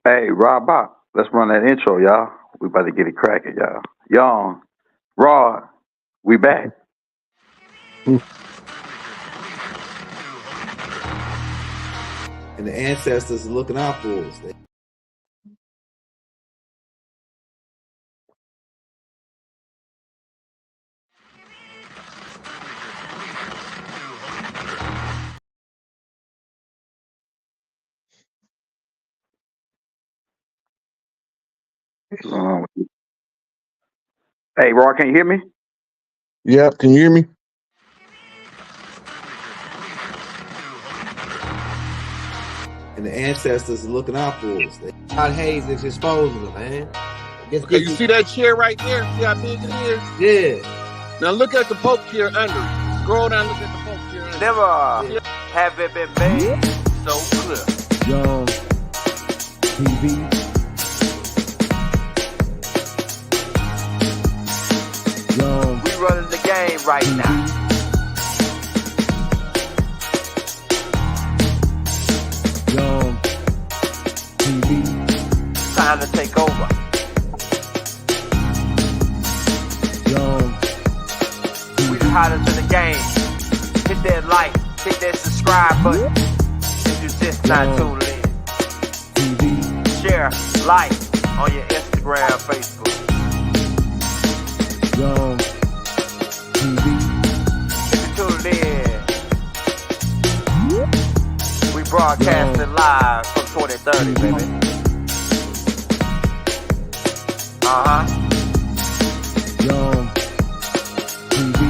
Hey, Rob Bop, let's run that intro, y'all. We about to get it cracking, y'all. Young, Rod, we back. And the ancestors are looking out for us. Um, hey, Rod, can you hear me? Yep, can you hear me? And the ancestors are looking out for us. God Hayes is exposing them, man. Okay, you see that chair right there? See how big it is? Yeah. Now look at the Pope chair under it. Scroll down, look at the Pope chair under it. Never have it been made so clear. Young TV. Young. We running the game right now. Young TV. Time to take over. Young We the hottest in the game. Hit that like, hit that subscribe button. If you just not tuned in. TV. Share, like on your Instagram, Facebook. Young TV. If you tuned in, we broadcasting live from 2030, baby. Young TV.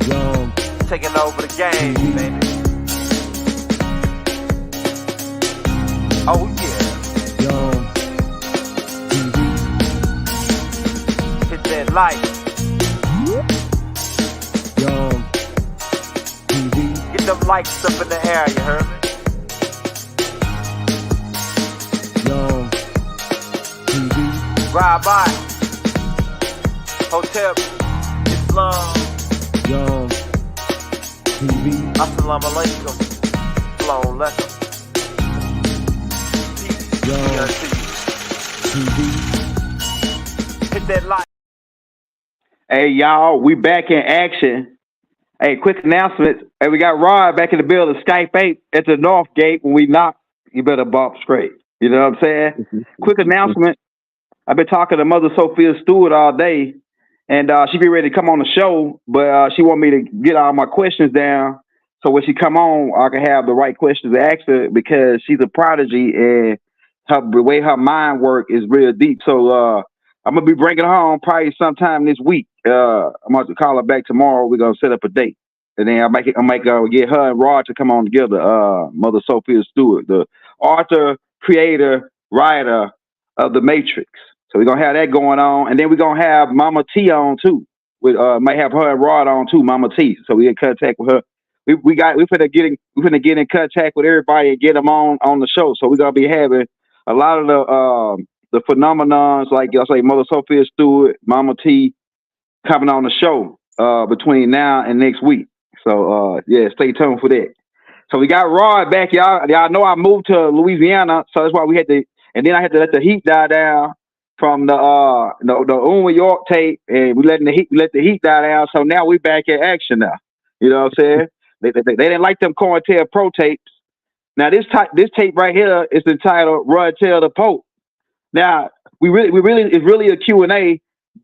Young Taking over the game, baby. Oh yeah. Young TV. Hit that like. Young TV. Get them likes up in the air, you heard me? Young TV. Ride by. Hotel Islam. Young TV. Assalamu alaikum. Flown lekker. Peace. Young TV. Hit that like. Hey, y'all, we back in action. Hey, quick announcement. Hey, we got Rod back in the building, Skype 8 at the North Gate. When we knock, you better bump straight. You know what I'm saying? Quick announcement. I've been talking to Mother Sophia Stewart all day, and she be ready to come on the show, but she want me to get all my questions down so when she come on, I can have the right questions to ask her because she's a prodigy and the way her mind work is real deep. So I'm gonna be bringing her on probably sometime this week. I'm going to call her back tomorrow. We're gonna set up a date, and then I might get her and Rod to come on together. Mother Sophia Stewart, the author, creator, writer of The Matrix. So we're gonna have that going on, and then we're gonna have Mama T on too. We might have her and Rod on too, Mama T. So we in contact with her. We finna get in contact with everybody and get them on the show. So we're gonna be having a lot of the phenomenons like I say, Mother Sophia Stewart, Mama T, coming on the show between now and next week. So yeah, stay tuned for that. So we got Rod back, y'all. Y'all know I moved to Louisiana, so that's why we had to, and then I had to let the heat die down from the Uma York tape, and we let the heat die down. So now we back in action now. You know what I'm saying? They didn't like them COINTELPRO tapes. Now this tape right here is entitled "Run Tell the Pope." Now it's really a Q&A,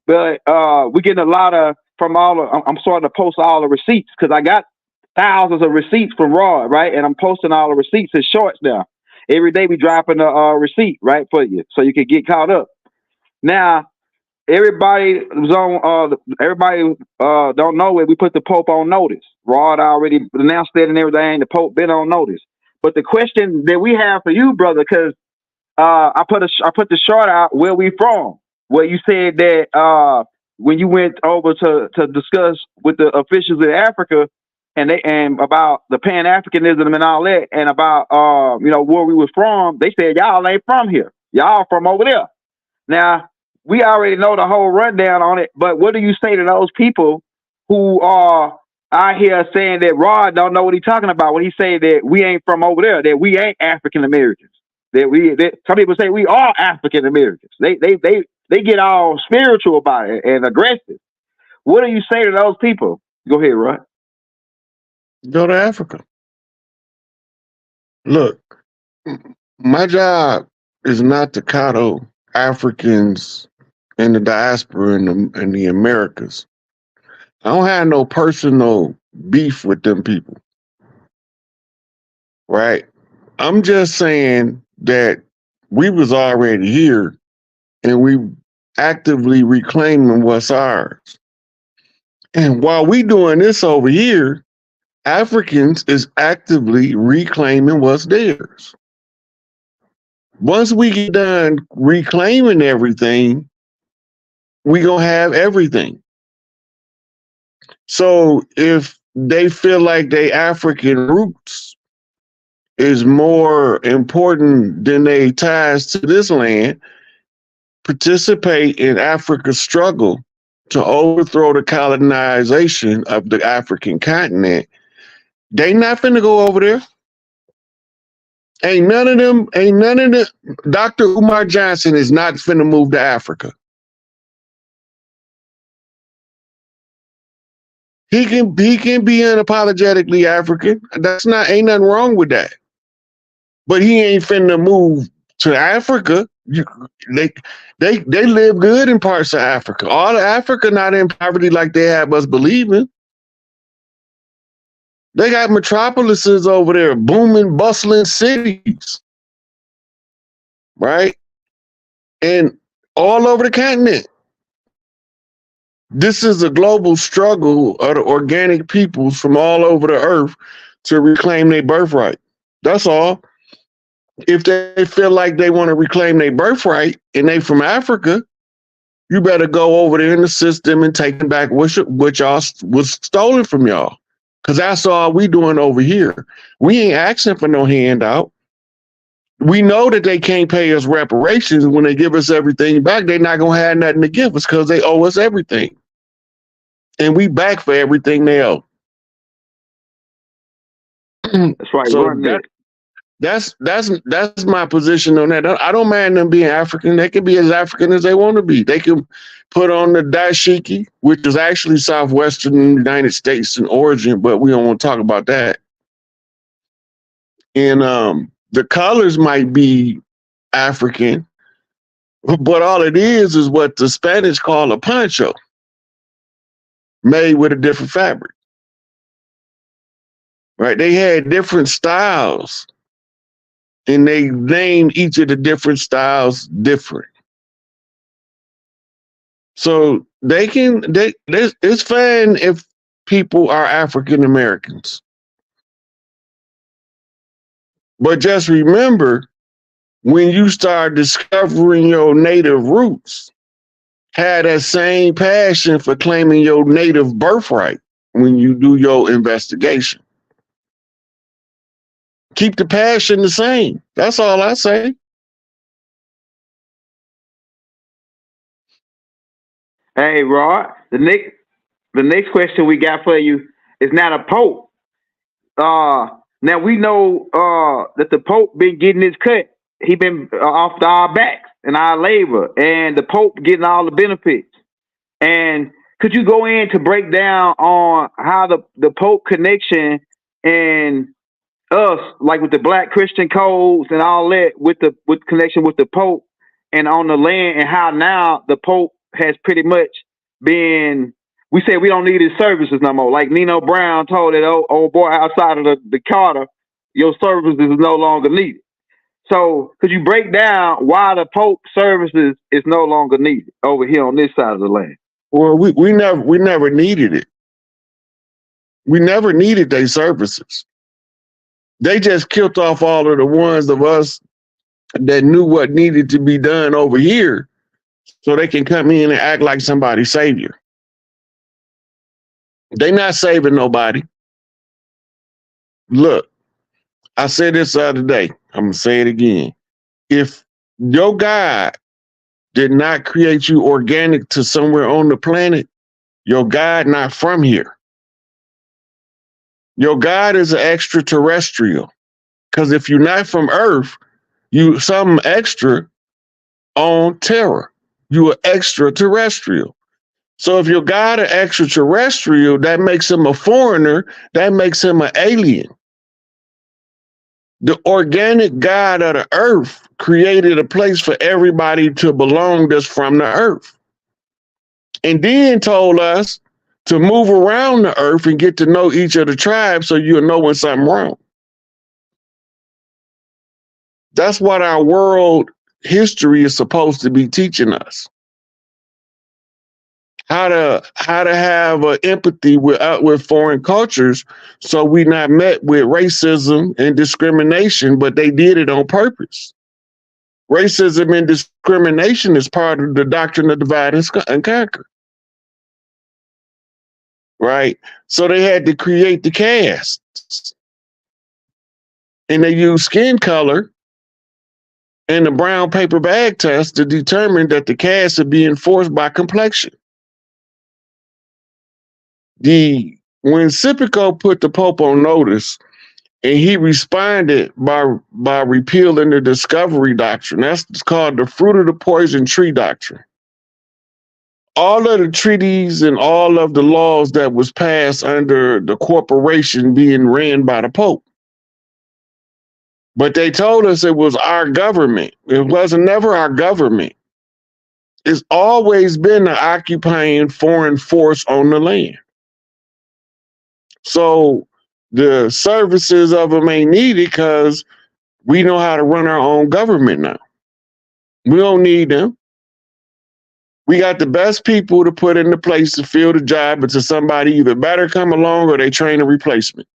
but we're getting a lot of from all. I'm starting to post all the receipts because I got thousands of receipts from Rod, right? And I'm posting all the receipts as shorts now. Every day we dropping a receipt, right, for you, so you can get caught up. Now, everybody don't know it. We put the Pope on notice. Rod already announced that and everything. The Pope been on notice. But the question that we have for you, brother, because I put the short out where we from. Where you said that when you went over to discuss with the officials in Africa and about the Pan-Africanism and all that, and about where we was from, they said y'all ain't from here. Y'all from over there. Now, we already know the whole rundown on it, but what do you say to those people who are I hear saying that Rod don't know what he's talking about when he say that we ain't from over there, that we ain't African Americans. That some people say we are African Americans. They get all spiritual about it and aggressive. What do you say to those people? Go ahead, Rod. Go to Africa. Look, my job is not to coddle Africans in the diaspora in the Americas. I don't have no personal beef with them people, right? I'm just saying that we was already here and we actively reclaiming what's ours. And while we doing this over here, Africans is actively reclaiming what's theirs. Once we get done reclaiming everything, we gonna have everything. So if they feel like they African roots is more important than they ties to this land, participate in Africa's struggle to overthrow the colonization of the African continent, they not finna go over there. Ain't none of them, Dr. Umar Johnson is not finna move to Africa. He can be unapologetically African. Ain't nothing wrong with that. But he ain't finna move to Africa. They live good in parts of Africa. All of Africa not in poverty like they have us believing. They got metropolises over there, booming, bustling cities, right? And all over the continent. This is a global struggle of the organic peoples from all over the earth to reclaim their birthright. That's all. If they feel like they want to reclaim their birthright and they from Africa, you better go over there in the system and take back what y'all was stolen from y'all. Because that's all we doing over here. We ain't asking for no handout. We know that they can't pay us reparations. When they give us everything back, they're not going to have nothing to give us because they owe us everything. And we back for everything they owe. That's right. So that's my position on that. I don't mind them being African. They can be as African as they want to be. They can put on the dashiki, which is actually southwestern United States in origin, but we don't want to talk about that. And the colors might be African, but all it is what the Spanish call a poncho, made with a different fabric. Right? They had different styles. And they named each of the different styles different. So it's fine if people are African Americans. But just remember, when you start discovering your native roots, have that same passion for claiming your native birthright when you do your investigation. Keep the passion the same. That's all I say. Hey, Rod. The next question we got for you is not a pope. Now we know that the Pope been getting his cut. He been off our backs and our labor, and the Pope getting all the benefits. And could you go in to break down on how the Pope connection and us, like with the Black Christian codes and all that, with connection with the Pope and on the land, and how now the Pope has pretty much been. We said we don't need his services no more. Like Nino Brown told that old boy outside of the Carter, your services is no longer needed. So could you break down why the Pope services is no longer needed over here on this side of the land? Well, we never needed it. We never needed their services. They just killed off all of the ones of us that knew what needed to be done over here so they can come in and act like somebody's savior. They not saving nobody. Look, I said this the other day. I'm going to say it again. If your God did not create you organic to somewhere on the planet, your God not from here. Your God is an extraterrestrial. Because if you're not from Earth, you something extra on Terra. You are extraterrestrial. So if your God is extraterrestrial, that makes him a foreigner. That makes him an alien. The organic God of the Earth created a place for everybody to belong that's from the Earth. And then told us to move around the Earth and get to know each of the tribes so you'll know when something wrong. That's what our world history is supposed to be teaching us. How to have empathy with foreign cultures, so we not met with racism and discrimination, but they did it on purpose. Racism and discrimination is part of the doctrine of divide and conquer, right? So they had to create the castes, and they used skin color and the brown paper bag test to determine that the caste would be enforced by complexion. When Sipico put the Pope on notice, and he responded by repealing the discovery doctrine. That's called the fruit of the poison tree doctrine. All of the treaties and all of the laws that was passed under the corporation being ran by the Pope. But they told us it was our government. It wasn't never our government. It's always been an occupying foreign force on the land. So the services of them ain't needed because we know how to run our own government now. We don't need them. We got the best people to put into place to fill the job until somebody either better come along or they train a replacement.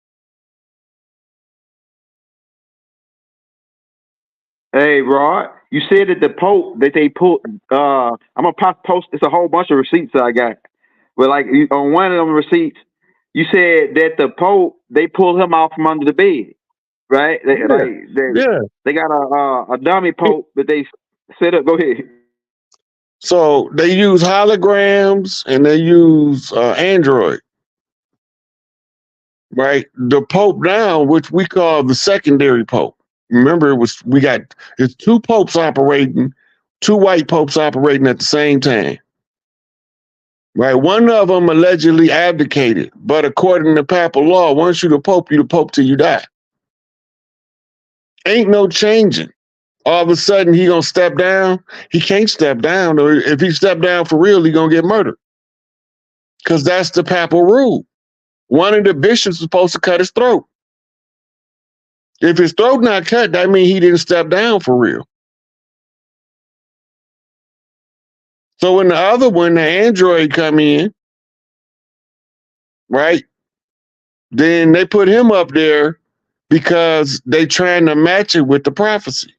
Hey, Rod, you said that the Pope that they put. I'm gonna post. It's a whole bunch of receipts that I got, but like on one of them receipts, you said that the Pope they pulled him out from under the bed, right? They got a dummy Pope that they set up. Go ahead. So they use holograms and they use Android, right? The Pope now, which we call the secondary Pope. Remember, it's two popes operating, two white popes operating at the same time. Right, one of them allegedly abdicated, but according to papal law, once you're the Pope till you die. Ain't no changing. All of a sudden, he gonna step down. He can't step down, or if he step down for real, he gonna get murdered. Because that's the papal rule. One of the bishops is supposed to cut his throat. If his throat not cut, that means he didn't step down for real. So when the other one, the android come in, right, then they put him up there because they trying to match it with the prophecy.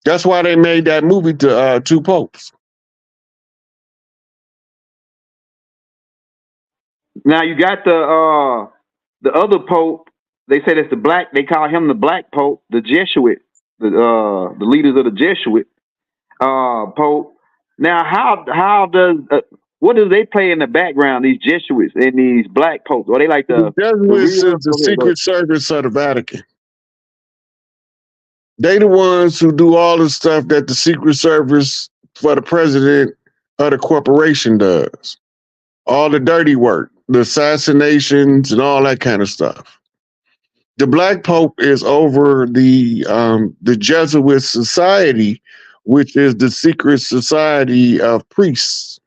That's why they made that movie to Two Popes. Now you got the other Pope. They said it's the black. They call him the Black Pope, the Jesuit, the leaders of the Jesuit Pope. Now, how does what do they play in the background? These Jesuits and these Black Popes, are they like the Jesuits is the Secret Service of the Vatican. They the ones who do all the stuff that the Secret Service for the president of the corporation does. All the dirty work, the assassinations and all that kind of stuff. The Black Pope is over the Jesuit Society, which is the secret society of priests.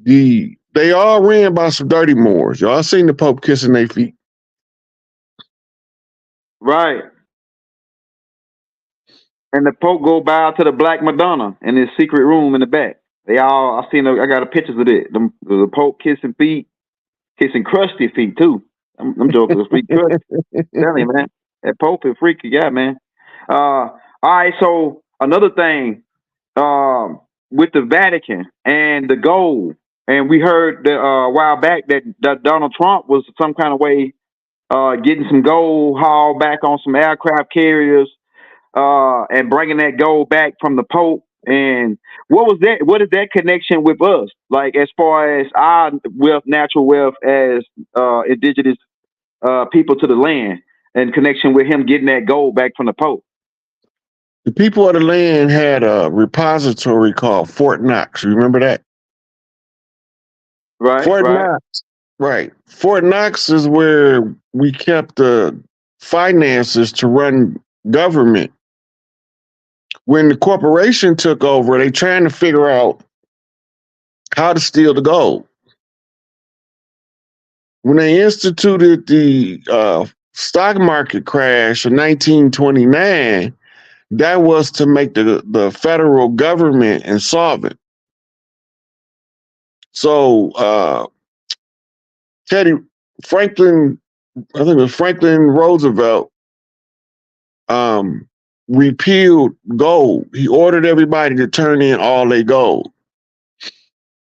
They all ran by some dirty Moors. Y'all seen the Pope kissing their feet. Right. And the Pope go bow to the Black Madonna in his secret room in the back. I got pictures of it. The Pope kissing feet, kissing crusty feet too. Them jokers are freaky crusty. Tell me, man. That Pope is freaky guy, man. All right, so another thing, with the Vatican and the gold, and we heard that a while back that Donald Trump was some kind of way getting some gold hauled back on some aircraft carriers, and bringing that gold back from the Pope And what was that? What is that connection with us? Like as far as our wealth, natural wealth, as indigenous people to the land, and connection with him getting that gold back from the Pope. The people of the land had a repository called Fort Knox. Remember that? Right, Fort right. Knox. Right. Fort Knox is where we kept the finances to run government. When the corporation took over, they trying to figure out how to steal the gold. When they instituted the stock market crash in 1929, that was to make the federal government insolvent. So Teddy Franklin, I think it was Franklin Roosevelt, repealed gold. He ordered everybody to turn in all their gold.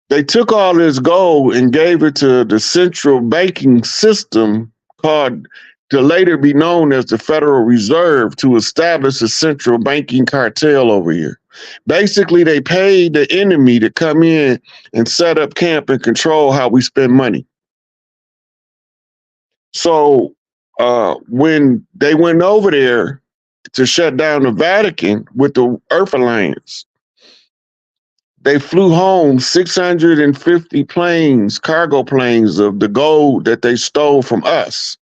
They took all this gold and gave it to the central banking system called, to later be known as the Federal Reserve, to establish a central banking cartel over here. Basically, they paid the enemy to come in and set up camp and control how we spend money. So when they went over there to shut down the Vatican with the Earth Alliance, they flew home 650 planes, cargo planes of the gold that they stole from us.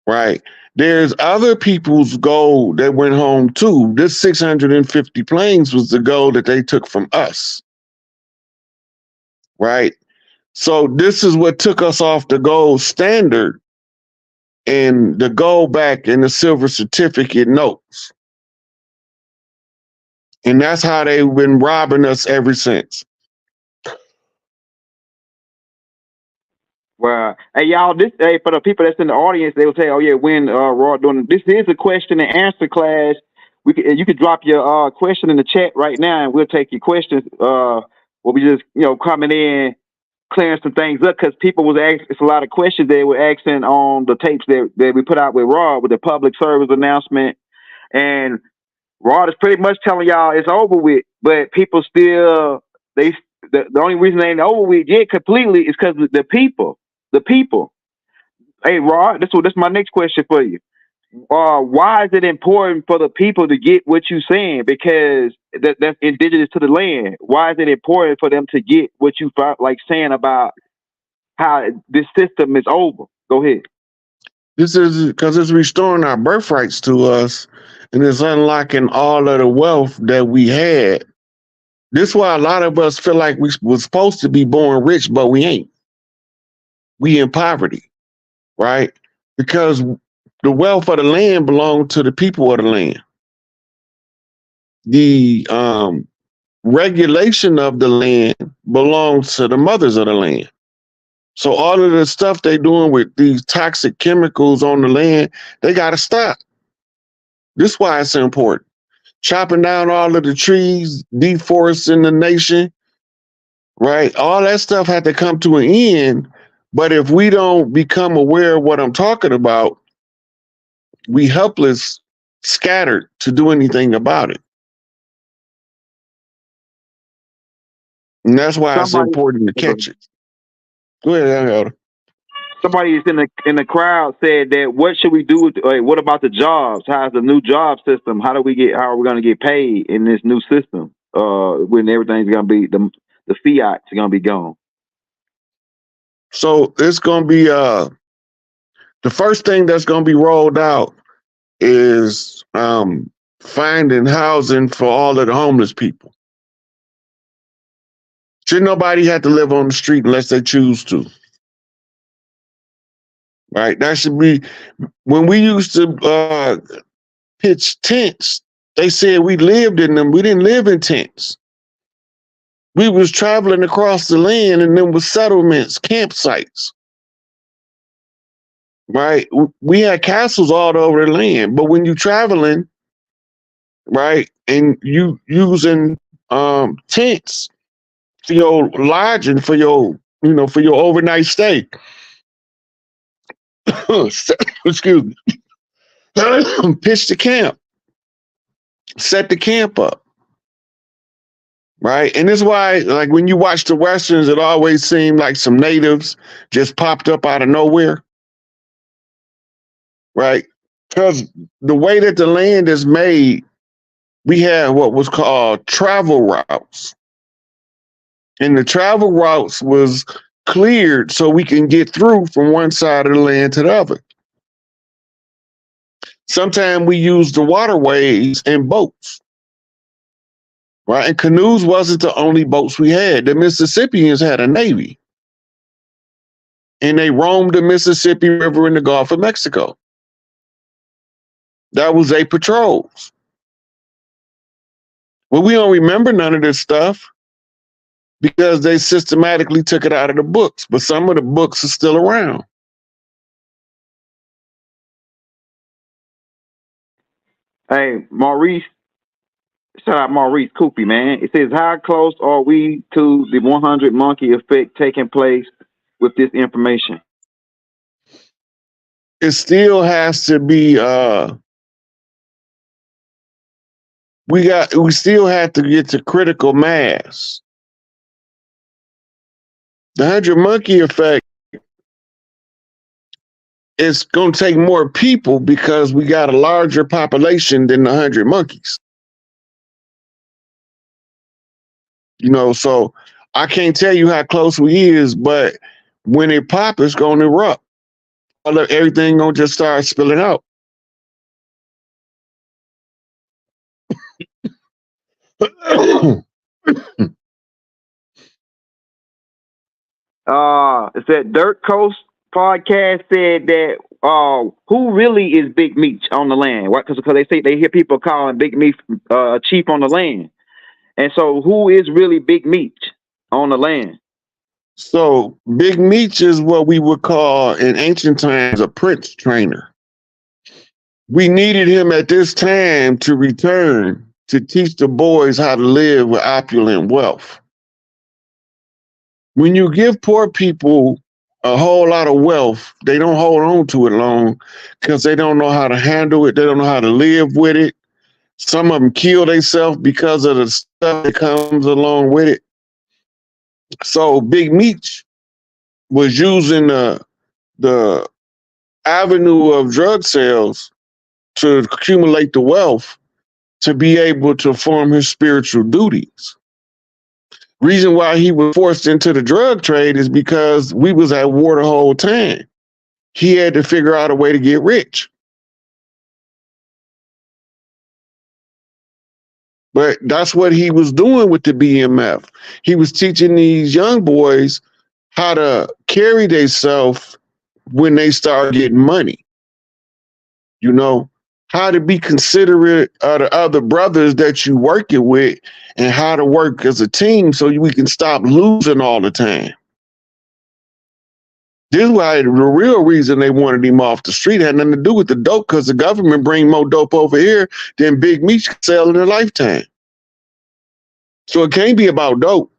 Right? There's other people's gold that went home too. This 650 planes was the gold that they took from us. Right? So this is what took us off the gold standard and the gold back and the silver certificate notes. And that's how they've been robbing us ever since. Wow. Hey, y'all, hey, for the people that's in the audience, they will say, oh, yeah, when Raw doing this is a question and answer class. You could drop your question in the chat right now, and we'll take your questions. We'll be just, coming in, clearing some things up, because people was asking, it's a lot of questions they were asking on the tapes that we put out with Raw, with the public service announcement. And Rod is pretty much telling y'all it's over with, but people still, the only reason they ain't over with yet completely is because the people. Hey, Rod, this my next question for you. Why is it important for the people to get what you're saying? Because that's indigenous to the land. Why is it important for them to get what you like saying about how this system is over? Go ahead. This is because it's restoring our birthrights to us, and it's unlocking all of the wealth that we had. This is why a lot of us feel like we were supposed to be born rich, but we ain't. We in poverty, right? Because the wealth of the land belongs to the people of the land. The regulation of the land belongs to the mothers of the land. So all of the stuff they're doing with these toxic chemicals on the land, they got to stop. This is why it's important. Chopping down all of the trees, deforesting the nation, right? All that stuff had to come to an end. But if we don't become aware of what I'm talking about, we helpless, scattered to do anything about it. And that's why it's important to catch it. Go ahead, Elder. Somebody in the crowd said that what should we do? What about the jobs? How's the new job system? How are we going to get paid in this new system? When everything's going to be the fiat's going to be gone. So it's going to be the first thing that's going to be rolled out is finding housing for all of the homeless people. Should nobody have to live on the street unless they choose to. Right? That should be, when we used to pitch tents, they said we lived in them. We didn't live in tents. We was traveling across the land, and then was settlements, campsites. Right? We had castles all over the land, but when you traveling, right, and you using tents for your lodging, for your overnight stay. Excuse me. Pitch the camp. set the camp up. Right. And this is why, like, when you watch the Westerns, it always seemed like some natives just popped up out of nowhere. Right. Because the way that the land is made, we had what was called travel routes. And the travel routes was cleared so we can get through from one side of the land to the other. Sometimes we used the waterways and boats. Right. And canoes wasn't the only boats we had. The Mississippians had a navy. And they roamed the Mississippi River in the Gulf of Mexico. That was their patrols. Well, we don't remember none of this stuff because they systematically took it out of the books, but some of the books are still around. Hey, Maurice, shout out Maurice Coopy, man. It says, how close are we to the 100 monkey effect taking place with this information? It still has to be, we still have to get to critical mass. The 100 monkey effect is going to take more people because we got a larger population than the 100 monkeys. You know, so I can't tell you how close we is, but when it pop, it's going to erupt. Everything going to just start spilling out. It's that Dirt Coast podcast said that who really is Big Meech on the land? What? Because they say they hear people calling Big Meech chief on the land, and so who is really Big Meech on the land? So Big Meech is what we would call in ancient times a prince trainer. We needed him at this time to return to teach the boys how to live with opulent wealth. When you give poor people a whole lot of wealth, they don't hold on to it long because they don't know how to handle it. They don't know how to live with it. Some of them kill themselves because of the stuff that comes along with it. So Big Meech was using the avenue of drug sales to accumulate the wealth to be able to form his spiritual duties. Reason why he was forced into the drug trade is because we was at war the whole time. He had to figure out a way to get rich. But that's what he was doing with the BMF. He was teaching these young boys how to carry themselves when they start getting money. You know, how to be considerate of the other brothers that you working with and how to work as a team so we can stop losing all the time. This is why the real reason they wanted him off the street had nothing to do with the dope, because the government bring more dope over here than Big Meech could sell in a lifetime. So it can't be about dope.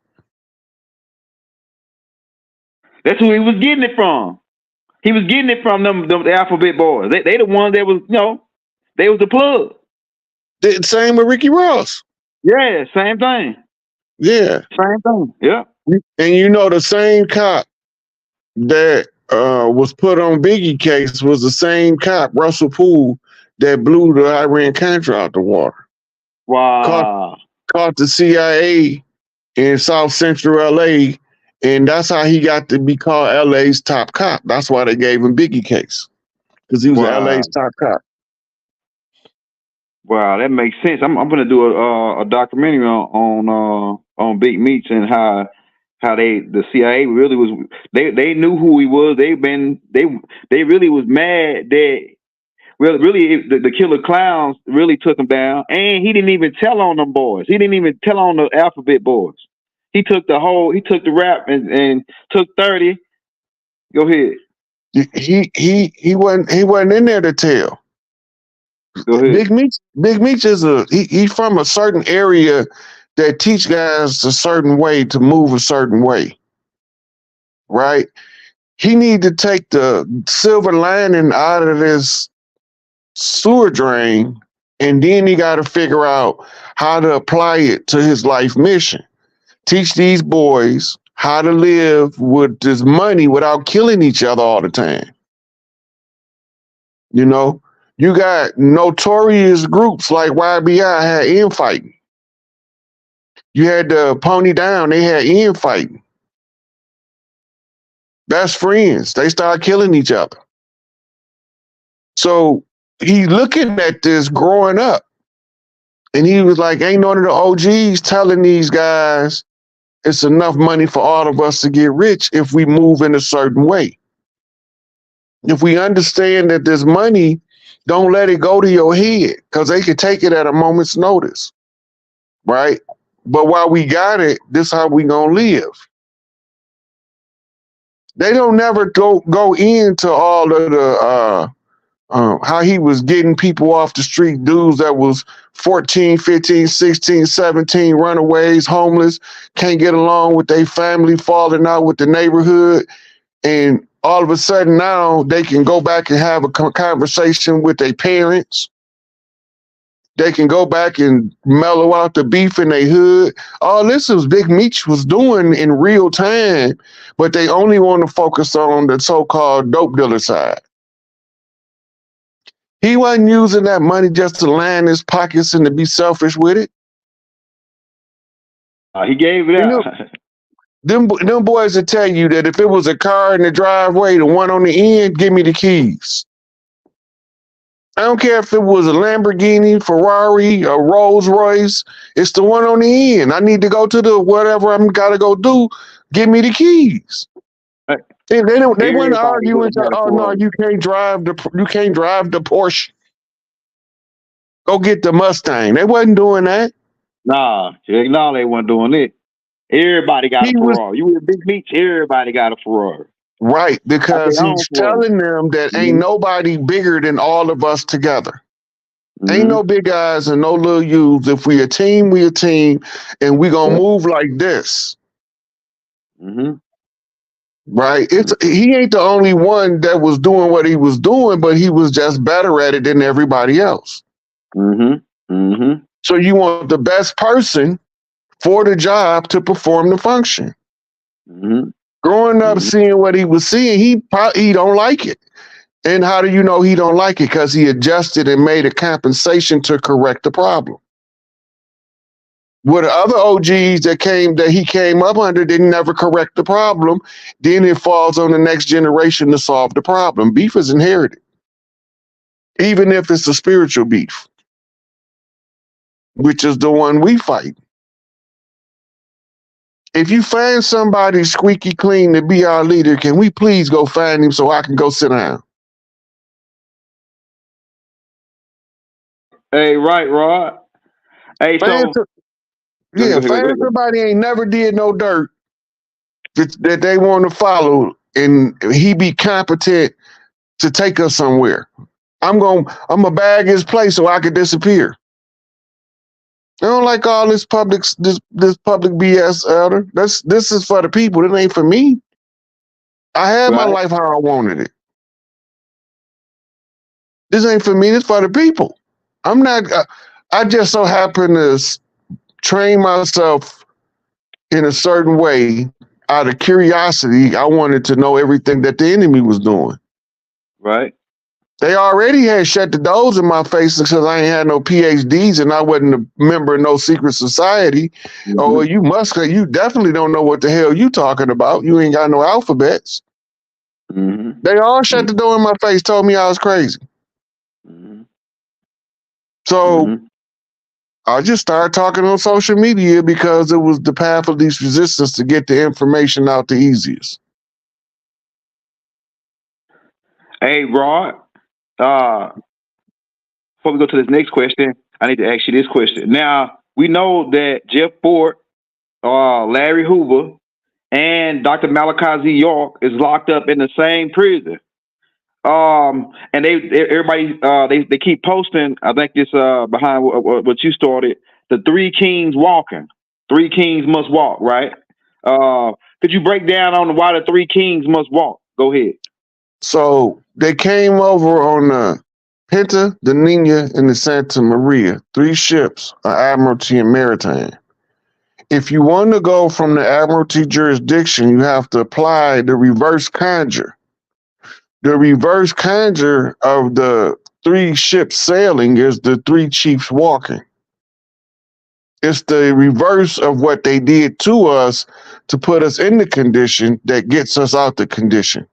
That's who he was getting it from. He was getting it from them the alphabet boys. They the ones that was, they was the plug. The same with Ricky Ross. Yeah, same thing. Yeah. Same thing. Yeah. And you know, the same cop that was put on Biggie case was the same cop, Russell Poole, that blew the Iran-Contra out the water. Wow. Caught the CIA in South Central LA, and that's how he got to be called LA's top cop. That's why they gave him Biggie case, because he was LA's top cop. Wow, that makes sense. I'm gonna do a documentary on Big Meech and how the CIA really was, they knew who he was. They really was mad that really the killer clowns really took him down, and he didn't even tell on them boys. He didn't even tell on the alphabet boys. He took the rap and took 30. Go ahead. He wasn't in there to tell. Go ahead. Big Meech is he from a certain area that teach guys a certain way to move a certain way. Right? He need to take the silver lining out of this sewer drain And then he got to figure out how to apply it to his life mission. Teach these boys how to live with this money without killing each other all the time. You know, you got notorious groups like YBI had infighting. You had the Pony Down, they had infighting. Best friends, they started killing each other. So he's looking at this growing up. And he was like, ain't none of the OGs telling these guys it's enough money for all of us to get rich if we move in a certain way. If we understand that this money, don't let it go to your head, because they could take it at a moment's notice, right? But while we got it, this is how we gonna live. They don't never go into all of the how he was getting people off the street, dudes that was 14, 15, 16, 17, runaways, homeless, can't get along with their family, falling out with the neighborhood. And all of a sudden now they can go back and have a conversation with their parents. They can go back and mellow out the beef in their hood. All this was Big Meech was doing in real time, but they only want to focus on the so-called dope dealer side. He wasn't using that money just to line his pockets and to be selfish with it. He gave it out. Them boys will tell you that if it was a car in the driveway, the one on the end, give me the keys. I don't care if it was a Lamborghini, Ferrari, a Rolls Royce. It's the one on the end. I need to go to the whatever I'm gotta go do. Give me the keys. They want to argue and say, "Oh no, you can't drive the Porsche. Go get the Mustang." They wasn't doing that. Nah, they wasn't doing it. Everybody got a Ferrari. You with Big Meech, everybody got a Ferrari. Right, because he's telling them that ain't nobody bigger than all of us together. Ain't no big guys and no little U's. If we a team, we a team, and we gonna move like this. Right? He ain't the only one that was doing what he was doing, but he was just better at it than everybody else. So you want the best person for the job to perform the function. Growing up, seeing what he was seeing, he don't like it. And how do you know he don't like it? Because he adjusted and made a compensation to correct the problem. With the other OGs that he came up under didn't never correct the problem, then it falls on the next generation to solve the problem. Beef is inherited, even if it's a spiritual beef, which is the one we fight. If you find somebody squeaky clean to be our leader, can we please go find him so I can go sit down? Hey, right, Rod. Hey, find somebody ain't never did no dirt that they want to follow, and he be competent to take us somewhere. I'm gonna bag his place so I can disappear. I don't like all this public BS, Elder. This is for the people. It ain't for me. I had my life how I wanted it. This ain't for me. This for the people. I'm not. I just so happen to train myself in a certain way out of curiosity. I wanted to know everything that the enemy was doing. Right. They already had shut the doors in my face because I ain't had no PhDs and I wasn't a member of no secret society. Oh, you definitely don't know what the hell you talking about. You ain't got no alphabets. They all shut the door in my face, told me I was crazy. So I just started talking on social media because it was the path of least resistance to get the information out the easiest. Hey, Rod. Before we go to this next question, I need to ask you this question. Now, we know that Jeff Ford, Larry Hoover, and Dr. Malachi Z. York is locked up in the same prison. And they keep posting, I think this behind what you started, the Three Kings walking. Three Kings must walk, right? Could you break down on why the Three Kings must walk? Go ahead. So they came over on Pinta, the Nina, and the Santa Maria, 3 ships of Admiralty and Maritime. If you want to go from the Admiralty jurisdiction, you have to apply the reverse conjure. The reverse conjure of the 3 ships sailing is the 3 chiefs walking. It's the reverse of what they did to us to put us in the condition that gets us out the condition.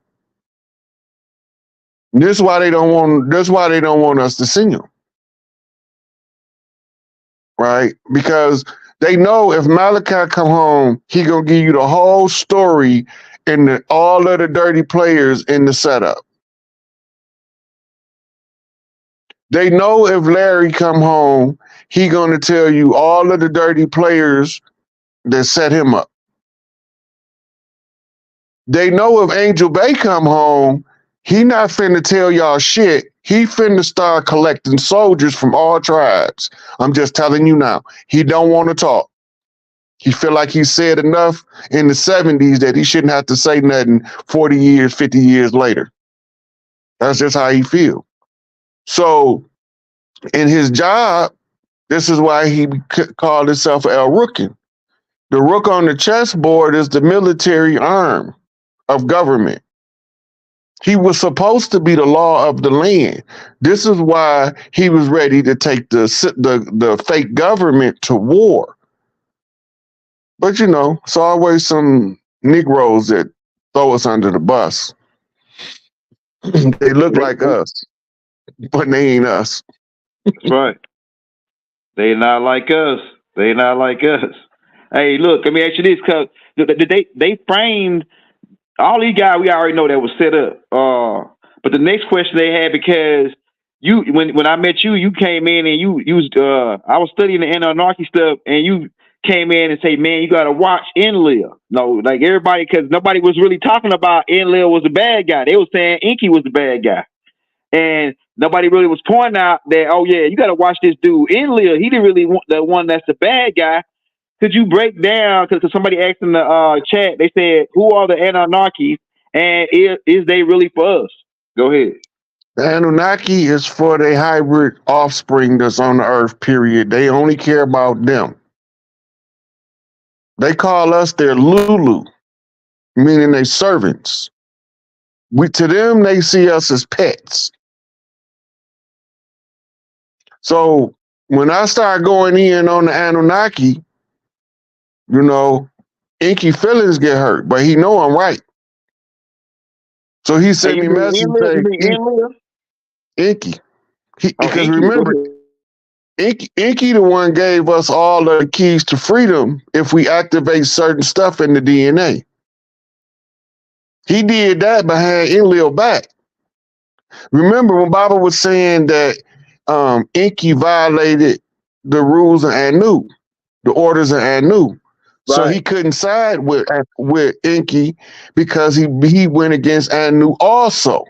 This is why they don't want. That's why they don't want us to see them, right? Because they know if Malachi come home, he gonna give you the whole story and all of the dirty players in the setup. They know if Larry come home, he gonna tell you all of the dirty players that set him up. They know if Angel Bay come home, he not finna tell y'all shit. He finna start collecting soldiers from all tribes. I'm just telling you now. He don't want to talk. He feel like he said enough in the 70s that he shouldn't have to say nothing 40 years, 50 years later. That's just how he feel. So in his job, this is why he called himself El Rookin. The rook on the chessboard is the military arm of government. He was supposed to be the law of the land. This is why he was ready to take the fake government to war. But you know, it's always some Negroes that throw us under the bus. They look like us, but they ain't us. That's right. They not like us. They not like us. Hey, look, let me ask you this, cause they framed all these guys. We already know that was set up. But the next question they had, because you when I met you, you came in and you was I was studying the Anunnaki stuff, and you came in and say, man, you gotta watch Enlil. No, like everybody, because nobody was really talking about Enlil was the bad guy. They was saying Enki was the bad guy. And nobody really was pointing out that, oh yeah, you got to watch this dude Enlil. He didn't really want the one that's the bad guy. Could you break down? Because somebody asked in the chat, they said, "Who are the Anunnakis, and is they really for us?" Go ahead. The Anunnaki is for the hybrid offspring that's on the earth, period. They only care about them. They call us their Lulu, meaning they servants. To them, they see us as pets. So when I start going in on the Anunnaki, you know, Inky feelings get hurt, but he know I'm right. So he sent me message saying, Inky. Because remember, Inky the one gave us all the keys to freedom if we activate certain stuff in the DNA. He did that behind Enlil back. Remember when Baba was saying that Inky violated the rules of Anu, the orders of Anu. Right. So he couldn't side with Inky because he went against Anu also.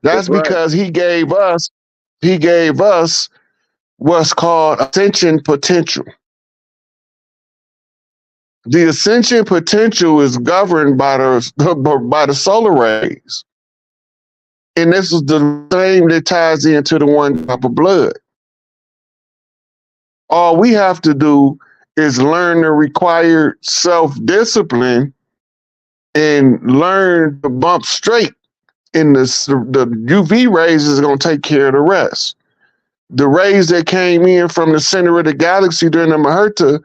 That's because right. he gave us what's called ascension potential. The ascension potential is governed by the solar rays. And this is the same that ties into the one drop of blood. All we have to do is learn the required self-discipline and learn to bump straight. And the UV rays is going to take care of the rest. The rays that came in from the center of the galaxy during the Maherta,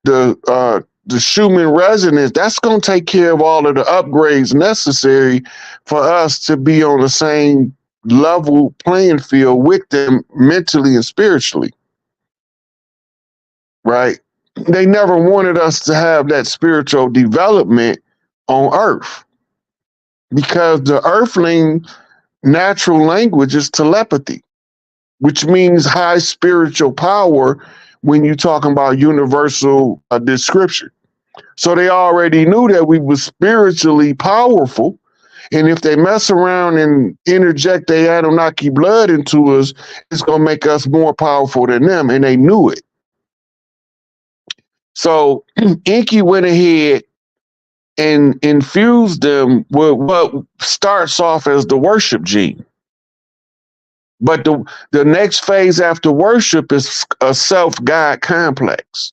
the Schumann resonance, that's going to take care of all of the upgrades necessary for us to be on the same level playing field with them mentally and spiritually. Right? They never wanted us to have that spiritual development on Earth because the Earthling natural language is telepathy, which means high spiritual power when you're talking about universal description. So they already knew that we were spiritually powerful. And if they mess around and interject their Anunnaki blood into us, it's going to make us more powerful than them. And they knew it. So Inky went ahead and infused them with what starts off as the worship gene. But the next phase after worship is a self-God complex,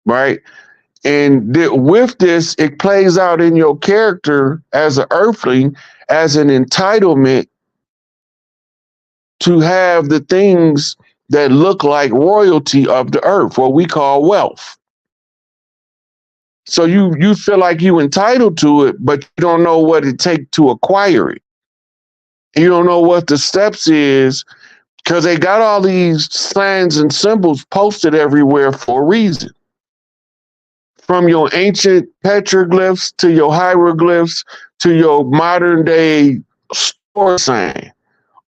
right? And with this, it plays out in your character as an earthling as an entitlement to have the things that look like royalty of the earth, what we call wealth. So you feel like you entitled to it, but you don't know what it takes to acquire it. You don't know what the steps is, because they got all these signs and symbols posted everywhere for a reason. From your ancient petroglyphs to your hieroglyphs to your modern day store sign,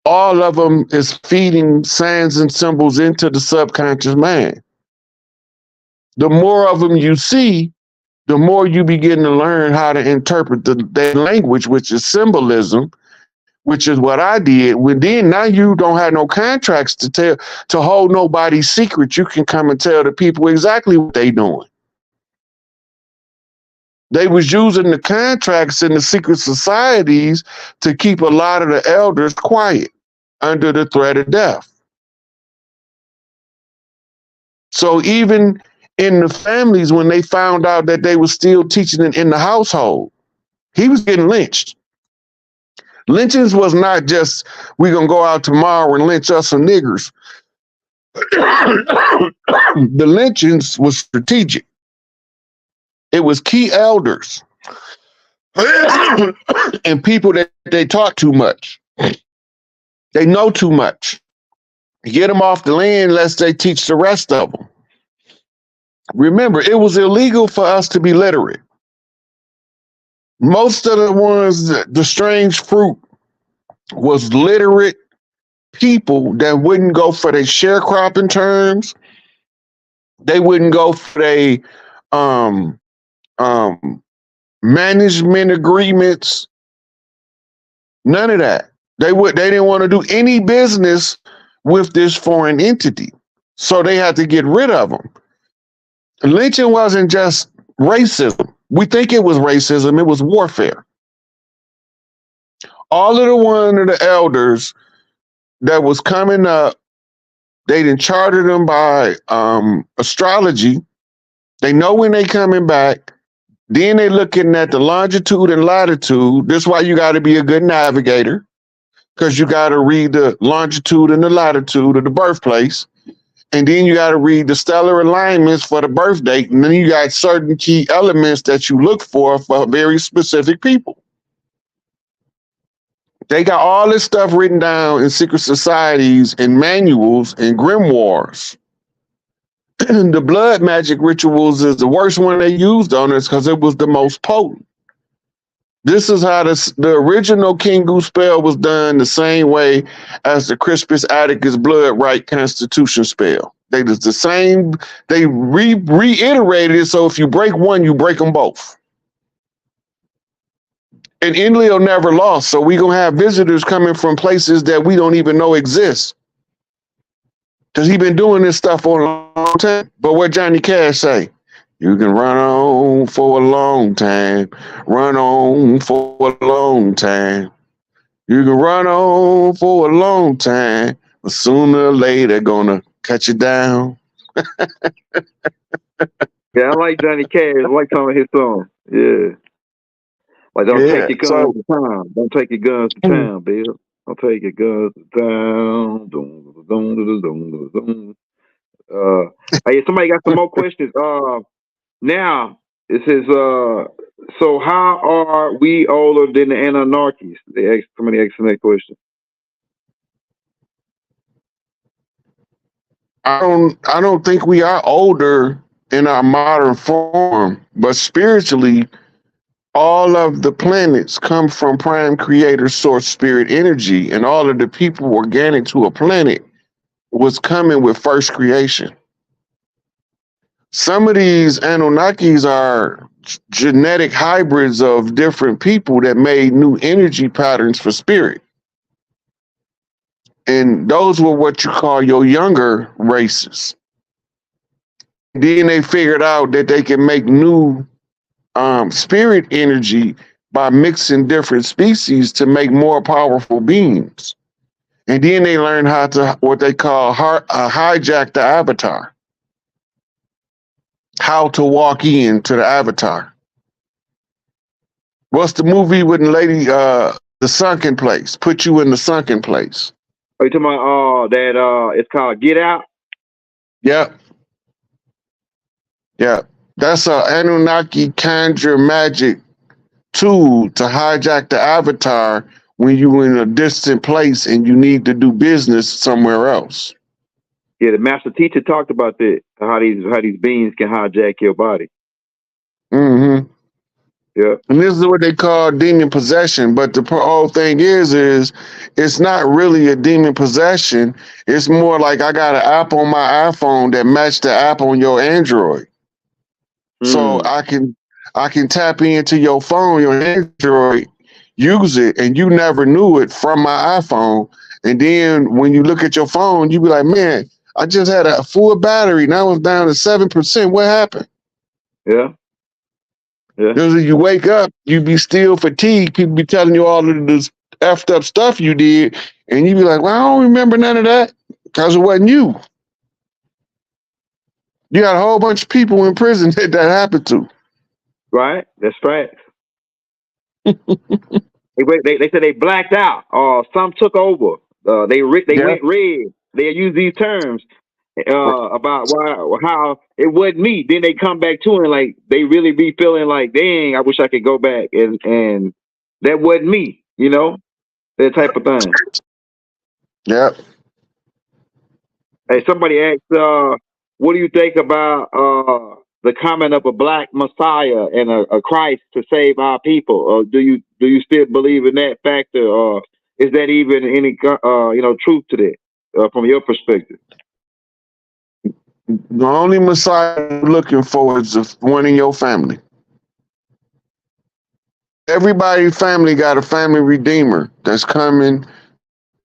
all of them is feeding signs and symbols into the subconscious mind. The more of them you see, the more you begin to learn how to interpret their language, which is symbolism, which is what I did. Now you don't have no contracts to hold nobody's secret. You can come and tell the people exactly what they doing. They was using the contracts in the secret societies to keep a lot of the elders quiet under the threat of death. So even in the families, when they found out that they were still teaching it in the household, he was getting lynched. Lynchings was not just, we're going to go out tomorrow and lynch us some niggers. The lynchings was strategic. It was key elders and people that they taught too much. They know too much. Get them off the land lest they teach the rest of them. Remember, it was illegal for us to be literate. Most of the ones, the strange fruit was literate people that wouldn't go for their sharecropping terms. They wouldn't go for their management agreements. None of that. They didn't want to do any business with this foreign entity. So they had to get rid of them. Lynching wasn't just racism. We think it was racism. It was warfare. All of the elders that was coming up, they didn't charter them by astrology. They know when they coming back. Then they looking at the longitude and latitude. This is why you got to be a good navigator, because you got to read the longitude and the latitude of the birthplace. And then you got to read the stellar alignments for the birth date. And then you got certain key elements that you look for very specific people. They got all this stuff written down in secret societies and manuals and grimoires. The blood magic rituals is the worst one they used on us because it was the most potent. This is how the original King Goose spell was done, the same way as the Crispus Atticus blood right constitution spell. They was the same. They reiterated it, so if you break one, you break them both. And Enlil never lost, so we gonna have visitors coming from places that we don't even know exist. Because he been doing this stuff for a long time. But what Johnny Cash say? You can run on for a long time. Run on for a long time. You can run on for a long time, but sooner or later gonna cut you down. Yeah, I like Johnny Cash. I like some of his songs. Yeah. Like, don't take your guns to town. Don't take your guns to town, Bill. Don't take your guns to town. Hey, somebody got some more questions. Now, it says, so how are we older than the Anunnakis? Somebody asking that question. I don't think we are older in our modern form, but spiritually, all of the planets come from prime creator source spirit energy, and all of the people organic to a planet was coming with first creation. Some of these Anunnakis are genetic hybrids of different people that made new energy patterns for spirit. And those were what you call your younger races. Then they figured out that they can make new spirit energy by mixing different species to make more powerful beings. And then they learn how to, what they call hijack the avatar, how to walk into the avatar. What's the movie with the lady, The Sunken Place? Put you in the sunken place. Are you talking about it's called Get Out? Yep. Yep. That's a Anunnaki conjure magic tool to hijack the avatar when you're in a distant place and you need to do business somewhere else. Yeah, the master teacher talked about that, how these beings can hijack your body. Mm-hmm. Yeah. And this is what they call demon possession. But the whole thing is it's not really a demon possession. It's more like I got an app on my iPhone that matched the app on your Android. So I can tap into your phone, your Android, use it, and you never knew it from my iPhone. And then when you look at your phone, you be like, man, I just had a full battery. Now it's down to 7%. What happened? Yeah. Yeah. Because you wake up, you be still fatigued. People be telling you all of this effed up stuff you did, and you be like, well, I don't remember none of that because it wasn't you. You got a whole bunch of people in prison that happened to. Right. That's right. they said they blacked out, or some took over. They went red. They use these terms about how it wasn't me. Then they come back to it, like they really be feeling like, dang, I wish I could go back, and that wasn't me. You know, that type of thing. Yep. Hey, somebody asked, what do you think about the comment of a black Messiah and a Christ to save our people? Or do you still believe in that factor, or is that even any truth to that from your perspective? The only Messiah you're looking for is one in your family. Everybody's family got a family redeemer that's coming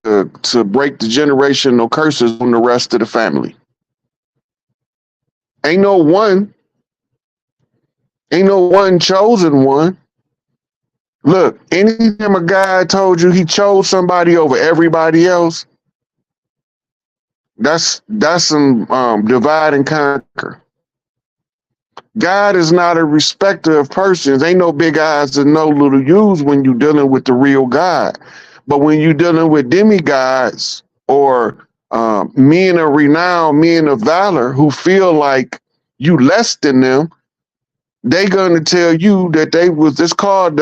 to break the generational curses on the rest of the family. Ain't no one chosen one. Look, anytime a guy told you he chose somebody over everybody else, that's some divide and conquer. God is not a respecter of persons. Ain't no big eyes and no little U's when you're dealing with the real God. But when you're dealing with demigods or men of renown, men of valor who feel like you less than them, they gonna tell you that it's called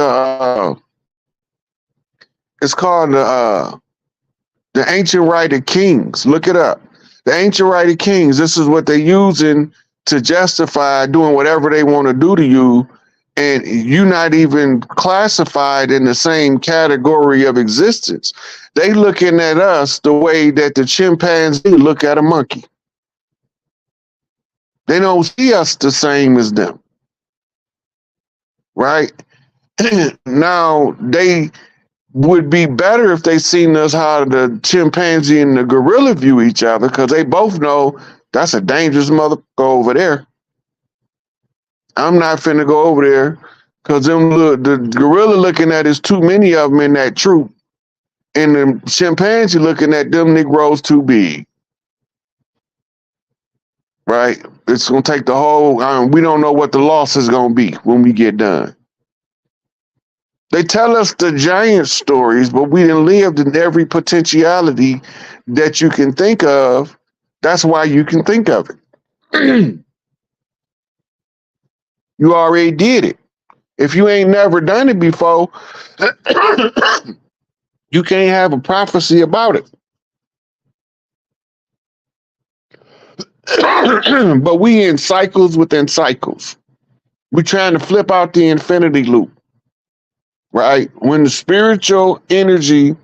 the ancient right of kings. Look it up. The ancient right of kings. This is what they're using to justify doing whatever they want to do to you, and you're not even classified in the same category of existence. They looking at us the way that the chimpanzee look at a monkey. They don't see us the same as them, right? Now they would be better if they seen us how the chimpanzee and the gorilla view each other, because they both know that's a dangerous motherfucker over there. I'm not finna go over there because the gorilla looking at is too many of them in that troop, and the chimpanzee looking at them Negroes too big. Right? It's gonna take the whole. We don't know what the loss is gonna be when we get done. They tell us the giant stories, but we done lived in every potentiality that you can think of. That's why you can think of it. You already did it. If you ain't never done it before, you can't have a prophecy about it. But we in cycles within cycles. We're trying to flip out the infinity loop. Right? When the spiritual energy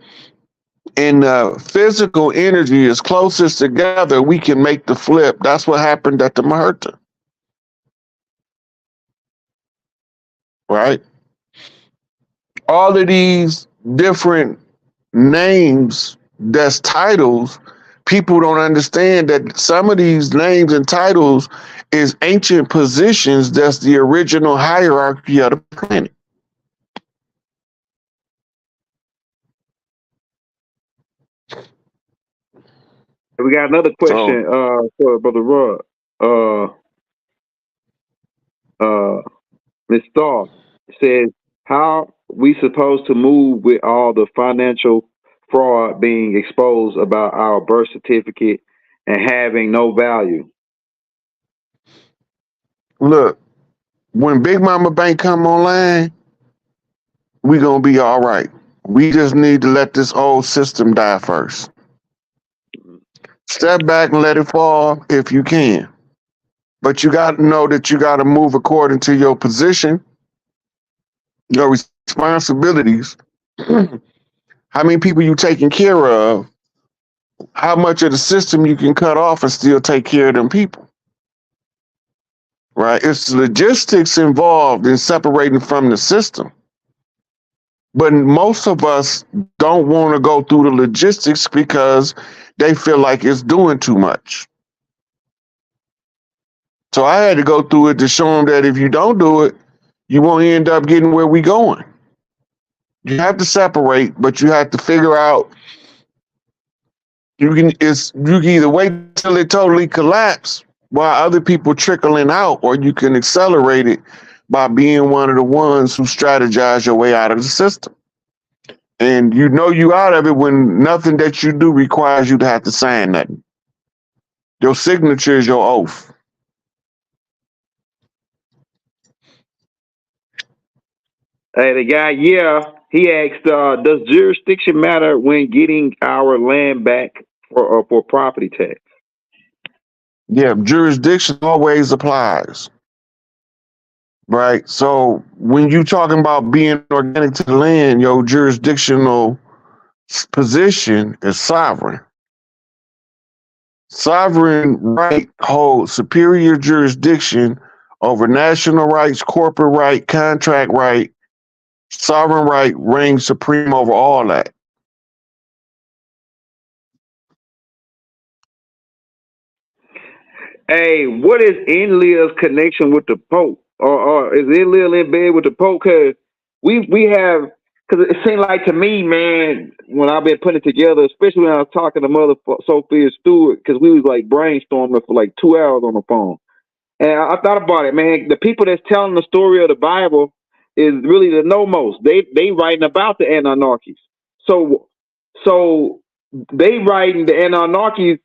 and the physical energy is closest together, we can make the flip. That's what happened at the Maherta. Right? All of these different names that's titles, people don't understand that some of these names and titles is ancient positions that's the original hierarchy of the planet. We got another question for Brother Rod. Ms. Starr says, how we supposed to move with all the financial fraud being exposed about our birth certificate and having no value? Look, when Big Mama Bank come online, we gonna be all right. We just need to let this old system die first. Step back and let it fall if you can. But you got to know that you got to move according to your position, your responsibilities, how many people you taking care of, how much of the system you can cut off and still take care of them people. Right? It's logistics involved in separating from the system. But most of us don't want to go through the logistics because they feel like it's doing too much. So I had to go through it to show them that if you don't do it, you won't end up getting where we going. You have to separate, but you have to figure out you can either wait till it totally collapse while other people trickling out, or you can accelerate it by being one of the ones who strategize your way out of the system. And you know you out of it when nothing that you do requires you to have to sign nothing. Your signature is your oath. Hey, the guy, he asked, does jurisdiction matter when getting our land back for property tax? Yeah, jurisdiction always applies. Right. So when you talking about being organic to the land, your jurisdictional position is sovereign. Sovereign right holds superior jurisdiction over national rights, corporate right, contract right. Sovereign right reigns supreme over all that. Hey, what is Enlil's connection with the Pope? Or is Enlil in bed with the Pope? Because we have, because it seemed like to me, man, when I've been putting it together, especially when I was talking to Mother Sophia Stewart, because we was like brainstorming for like 2 hours on the phone. And I thought about it, man. The people that's telling the story of the Bible is really the nomos. They writing about the Anunnakis. So they writing the Anunnakis.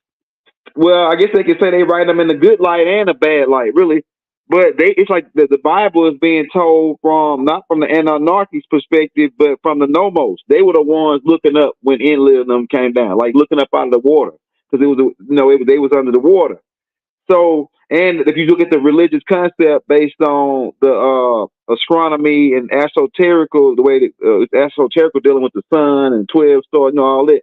Well, I guess they can say they write them in the good light and the bad light, really. But it's like the Bible is being told from not from the Anunnaki's perspective, but from the nomos. They were the ones looking up when Enlil and them came down, like looking up out of the water, because they was under the water. So, and if you look at the religious concept based on the astronomy and esoterical, the way that esoterical dealing with the sun and 12 stars, all that.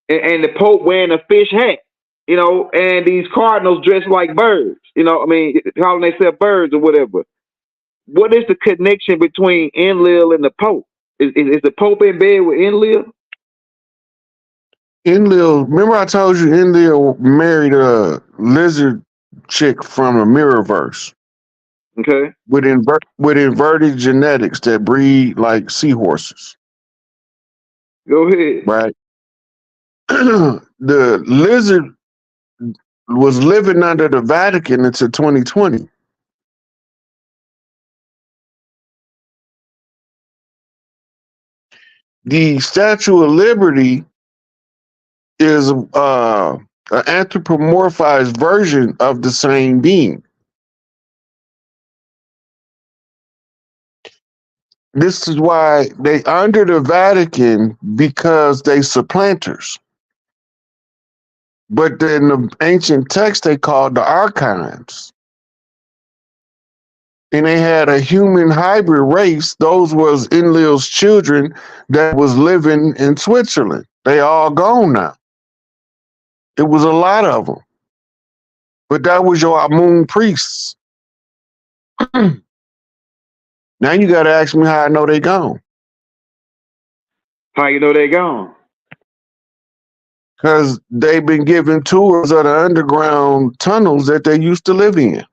And the Pope wearing a fish hat, and these cardinals dressed like birds, calling themselves birds or whatever. What is the connection between Enlil and the Pope? Is the Pope in bed with Enlil? Enlil, remember I told you Enlil married a lizard chick from a Mirrorverse. Okay. With inverted genetics that breed like seahorses. Go ahead. Right. The lizard was living under the Vatican until 2020. The Statue of Liberty is an anthropomorphized version of the same being. This is why they under the Vatican, because they supplanters. But in the ancient text, they called the archons. And they had a human hybrid race. Those was Enlil's children that was living in Switzerland. They all gone now. It was a lot of them. But that was your Amun priests. Now you got to ask me how I know they gone. How you know they gone? Because they've been given tours of the underground tunnels that they used to live in.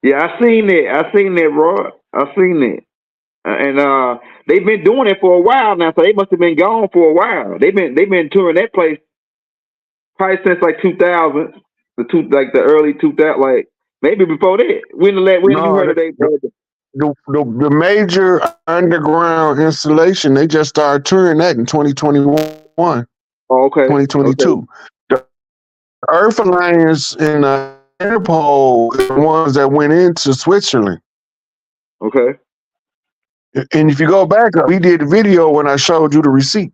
Yeah, I seen that, Rod. I seen that. and they've been doing it for a while now. So they must have been gone for a while. They've been touring that place probably since like 2000, like the early 2000, like maybe before that. When you No, heard of they? the major underground installation, they just started touring that in 2021, Oh, okay, okay, 2022. The Earth Alliance and Interpol are the ones that went into Switzerland. okay. And if you go back, we did a video when I showed you the receipt.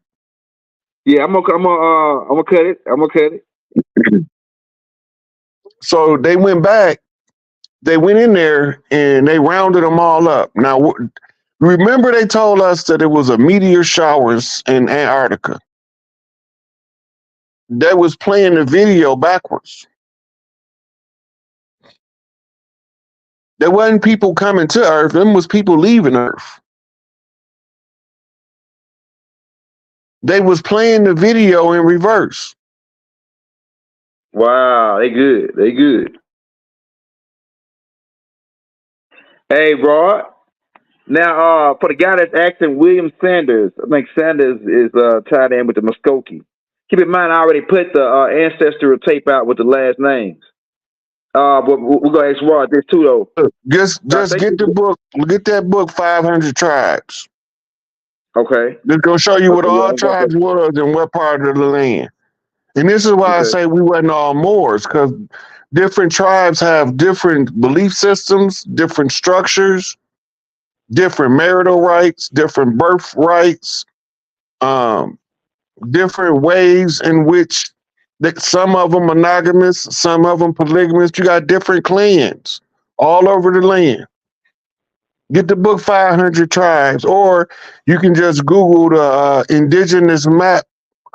Yeah, I'm gonna cut it. I'm gonna cut it. So they went back, they went in there and they rounded them all up. Now, remember they told us that it was a meteor showers in Antarctica. They was playing the video backwards. There wasn't people coming to Earth, them was people leaving Earth. They was playing the video in reverse. Wow, they good. They good. Hey, Rod. Now, for the guy that's asking, William Sanders, I think Sanders is tied in with the Muskogee. Keep in mind, I already put the ancestral tape out with the last names. But we're gonna ask Rod this too, though. Just get the book, get that book, 500 Tribes. Okay. It's gonna show you what Okay, all yeah, tribes was and what part of the land. And this is why I say we wasn't all Moors, because different tribes have different belief systems, different structures, different marital rights, different birth rights, different ways in which some of them monogamous, some of them polygamous. You got different clans all over the land. Get the book 500 Tribes, or you can just Google the indigenous map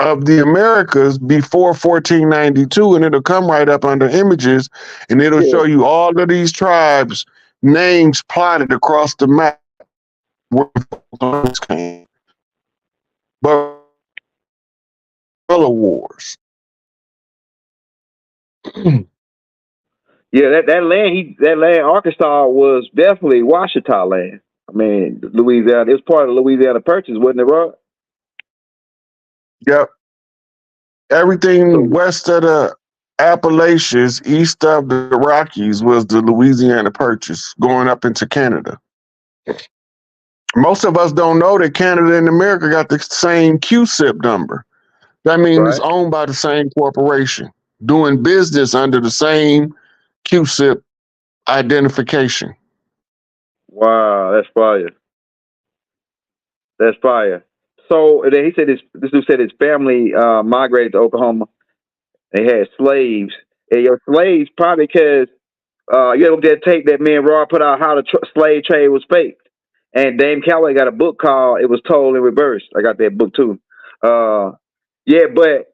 of the Americas before 1492, and it'll come right up under images, and it'll show you all of these tribes' names plotted across the map. Where came. But wars. Yeah, that land, Arkansas was definitely Washita land. I mean, Louisiana. It was part of the Louisiana Purchase, wasn't it, Rod? Yep. Everything west of the Appalachians, east of the Rockies, was the Louisiana Purchase, going up into Canada. Most of us don't know that Canada and America got the same QSIP number. That means it's owned by the same corporation, doing business under the same QSIP identification. Wow, that's fire. That's fire. So then he said this dude said his family migrated to Oklahoma. They had slaves. And your slaves probably because you know that tape that me and Rod put out how the slave trade was faked. And Dame Calloway got a book called It Was Told in Reverse. I got that book too. Yeah, but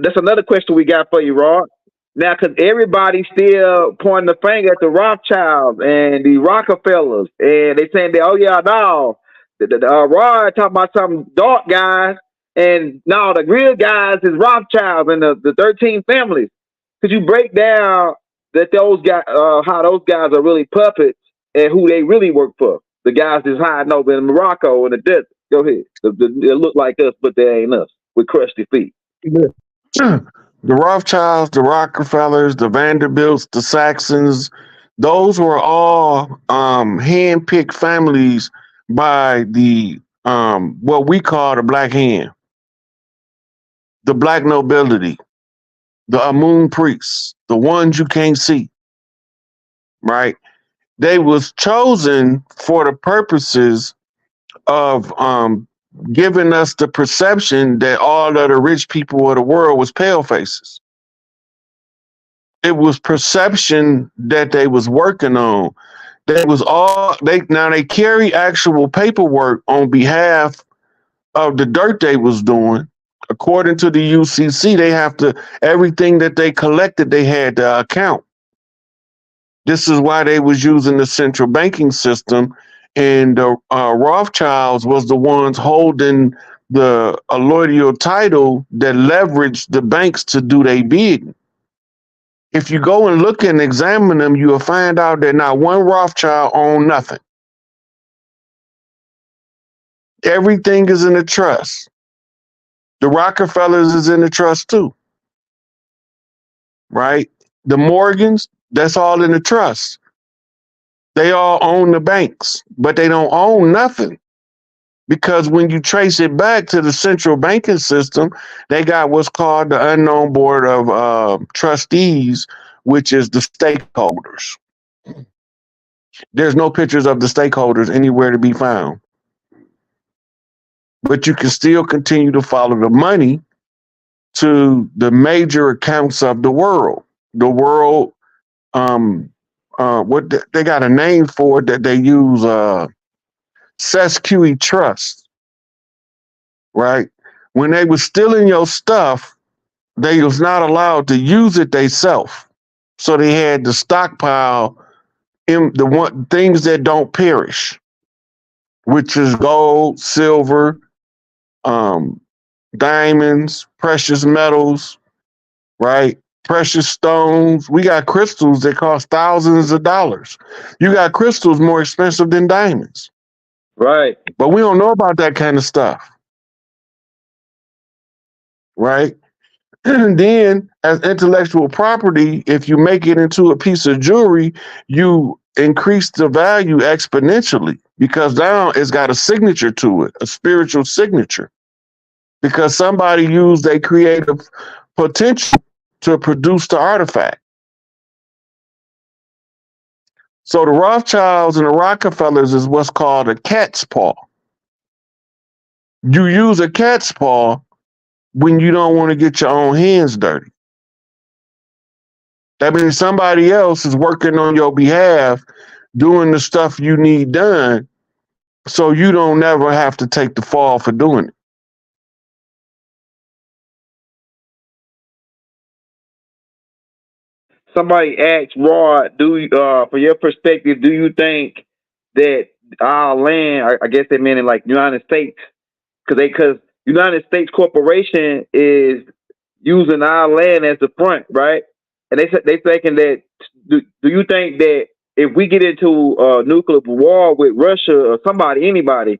that's another question we got for you, Rod. Now, because everybody's still pointing the finger at the Rothschilds and the Rockefellers, and they saying that, oh yeah, no, Rod talking about some dark guys, and no, the real guys is Rothschilds and the 13 families. Could you break down that those guys, how those guys are really puppets and who they really work for? The guys that's hiding over in Morocco in the desert. Go ahead. They look like us, but they ain't us. With crusty feet. The Rothschilds, the Rockefellers, the Vanderbilts, the Saxons, those were all hand-picked families by the what we call the Black Hand, the Black nobility, the Amun priests, the ones you can't see, right? They was chosen for the purposes of giving us the perception that all of the rich people of the world was pale faces. It was perception that they was working on. They carry actual paperwork on behalf of the dirt they was doing. According to the UCC, they have to, everything that they collected, they had to account. This is why they was using the central banking system, and the Rothschilds was the ones holding the allodial title that leveraged the banks to do their bidding. If you go and look and examine them, you'll find out that not one Rothschild owned nothing. Everything is in a trust. The Rockefellers is in the trust too, right? The Morgans, that's all in the trust. They all own the banks, but they don't own nothing. Because when you trace it back to the central banking system, they got what's called the unknown board of trustees, which is the stakeholders. There's no pictures of the stakeholders anywhere to be found. But you can still continue to follow the money to the major accounts of the world. The world, they got a name for it that they use, SESQE Trust, right? When they was stealing your stuff, they was not allowed to use it themselves. So they had to stockpile in things that don't perish, which is gold, silver, diamonds, precious metals, right? Precious stones. We got crystals that cost thousands of dollars. You got crystals more expensive than diamonds. Right. But we don't know about that kind of stuff. Right? And then as intellectual property, if you make it into a piece of jewelry, you increase the value exponentially because now it's got a signature to it, a spiritual signature. Because somebody used their creative potential to produce the artifact. So the Rothschilds and the Rockefellers is what's called a cat's paw. You use a cat's paw when you don't want to get your own hands dirty. That means somebody else is working on your behalf, doing the stuff you need done, so you don't never have to take the fall for doing it. Somebody asked Rod, for your perspective, do you think that our land, I guess they meant in like United States, because United States Corporation is using our land as the front, right? And they thinking that, do you think that if we get into a nuclear war with Russia or anybody,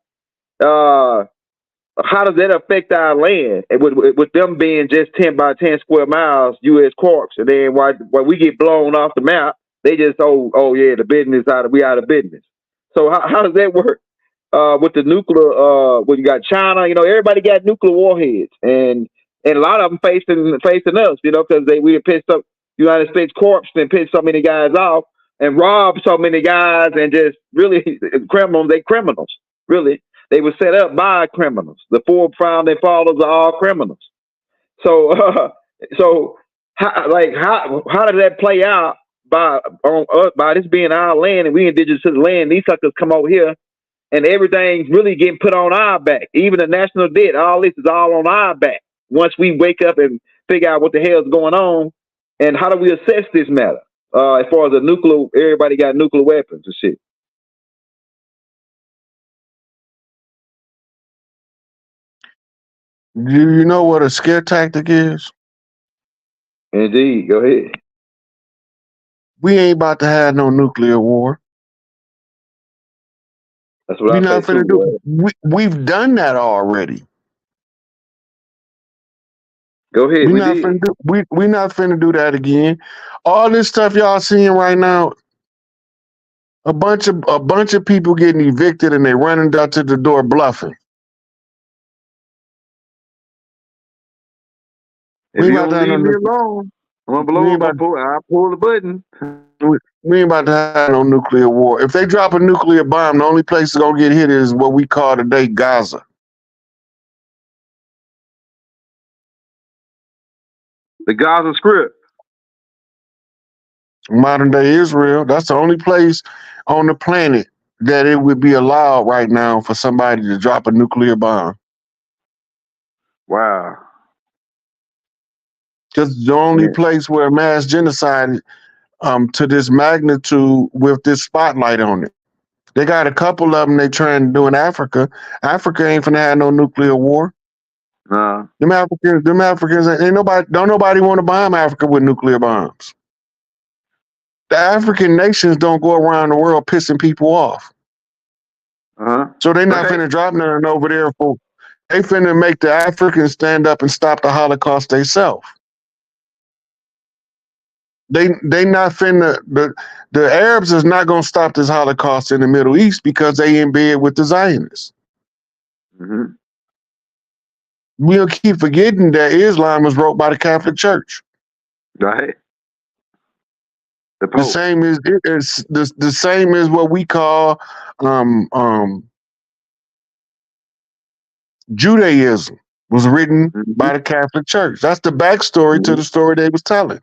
how does that affect our land? And with them being just 10 by 10 square miles, U.S. corps, and then while we get blown off the map, they just the business we out of business. So how does that work with the nuclear? When you got China, everybody got nuclear warheads, and a lot of them facing us, because we had pissed up United States corps and pissed so many guys off and robbed so many guys, and just really criminals. They criminals, really. They were set up by criminals. The four founding fathers are all criminals. So, how does that play out by this being our land and we indigenous to the land? These suckers come over here, and everything's really getting put on our back. Even the national debt, all this is all on our back. Once we wake up and figure out what the hell is going on, and how do we assess this matter? As far as the nuclear, everybody got nuclear weapons and shit. Do you know what a scare tactic is? Indeed. Go ahead. We ain't about to have no nuclear war. That's what We're I not say finna too. do. We've done that already. Go ahead. We're not finna do that again. All this stuff y'all seeing right now, a bunch of people getting evicted and they running down to the door bluffing. If you don't leave me alone, I'm gonna I'll pull the button. We ain't about to have no nuclear war. If they drop a nuclear bomb, the only place it's gonna get hit is what we call today Gaza. The Gaza Strip. Modern day Israel. That's the only place on the planet that it would be allowed right now for somebody to drop a nuclear bomb. Wow. Just the only place where mass genocide to this magnitude with this spotlight on it. They got a couple of them they trying to do in Africa. Africa ain't finna have no nuclear war. Them Africans don't nobody want to bomb Africa with nuclear bombs. The African nations don't go around the world pissing people off. So they not Okay. finna drop nothing over there for. They finna make the Africans stand up and stop the Holocaust themselves. They not finna the Arabs is not gonna stop this Holocaust in the Middle East because they in bed with the Zionists. Mm-hmm. We'll keep forgetting that Islam was wrote by the Catholic Church. Right. The The Pope. same is the same as what we call Judaism was written Mm-hmm. by the Catholic Church. That's the backstory to Mm-hmm. the story they was telling.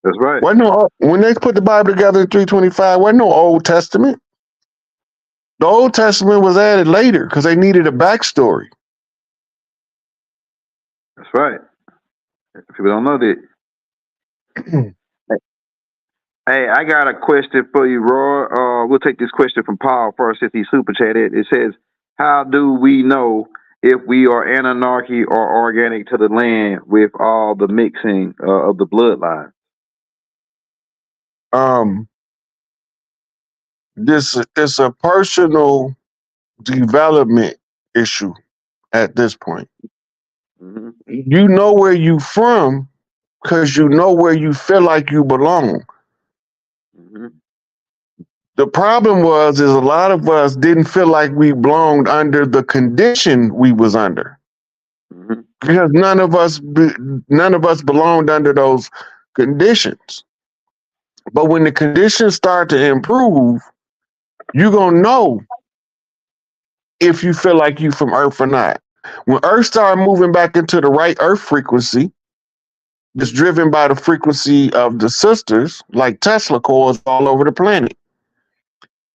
That's right. When they put the Bible together in 325, wasn't no Old Testament. The Old Testament was added later because they needed a backstory. That's right. People don't know that. Hey, I got a question for you, Roy. We'll take this question from Paul first since he super chatted. It says, how do we know if we are Anunnaki or organic to the land with all the mixing of the bloodline? This is a personal development issue at this point. Mm-hmm. You know where you from because you know where you feel like you belong. Mm-hmm. The problem is a lot of us didn't feel like we belonged under the condition we was under Mm-hmm. because none of us belonged under those conditions. But when the conditions start to improve, you're gonna know if you feel like you from Earth or not. When Earth started moving back into the right Earth frequency, it's driven by the frequency of the sisters, like Tesla coils all over the planet.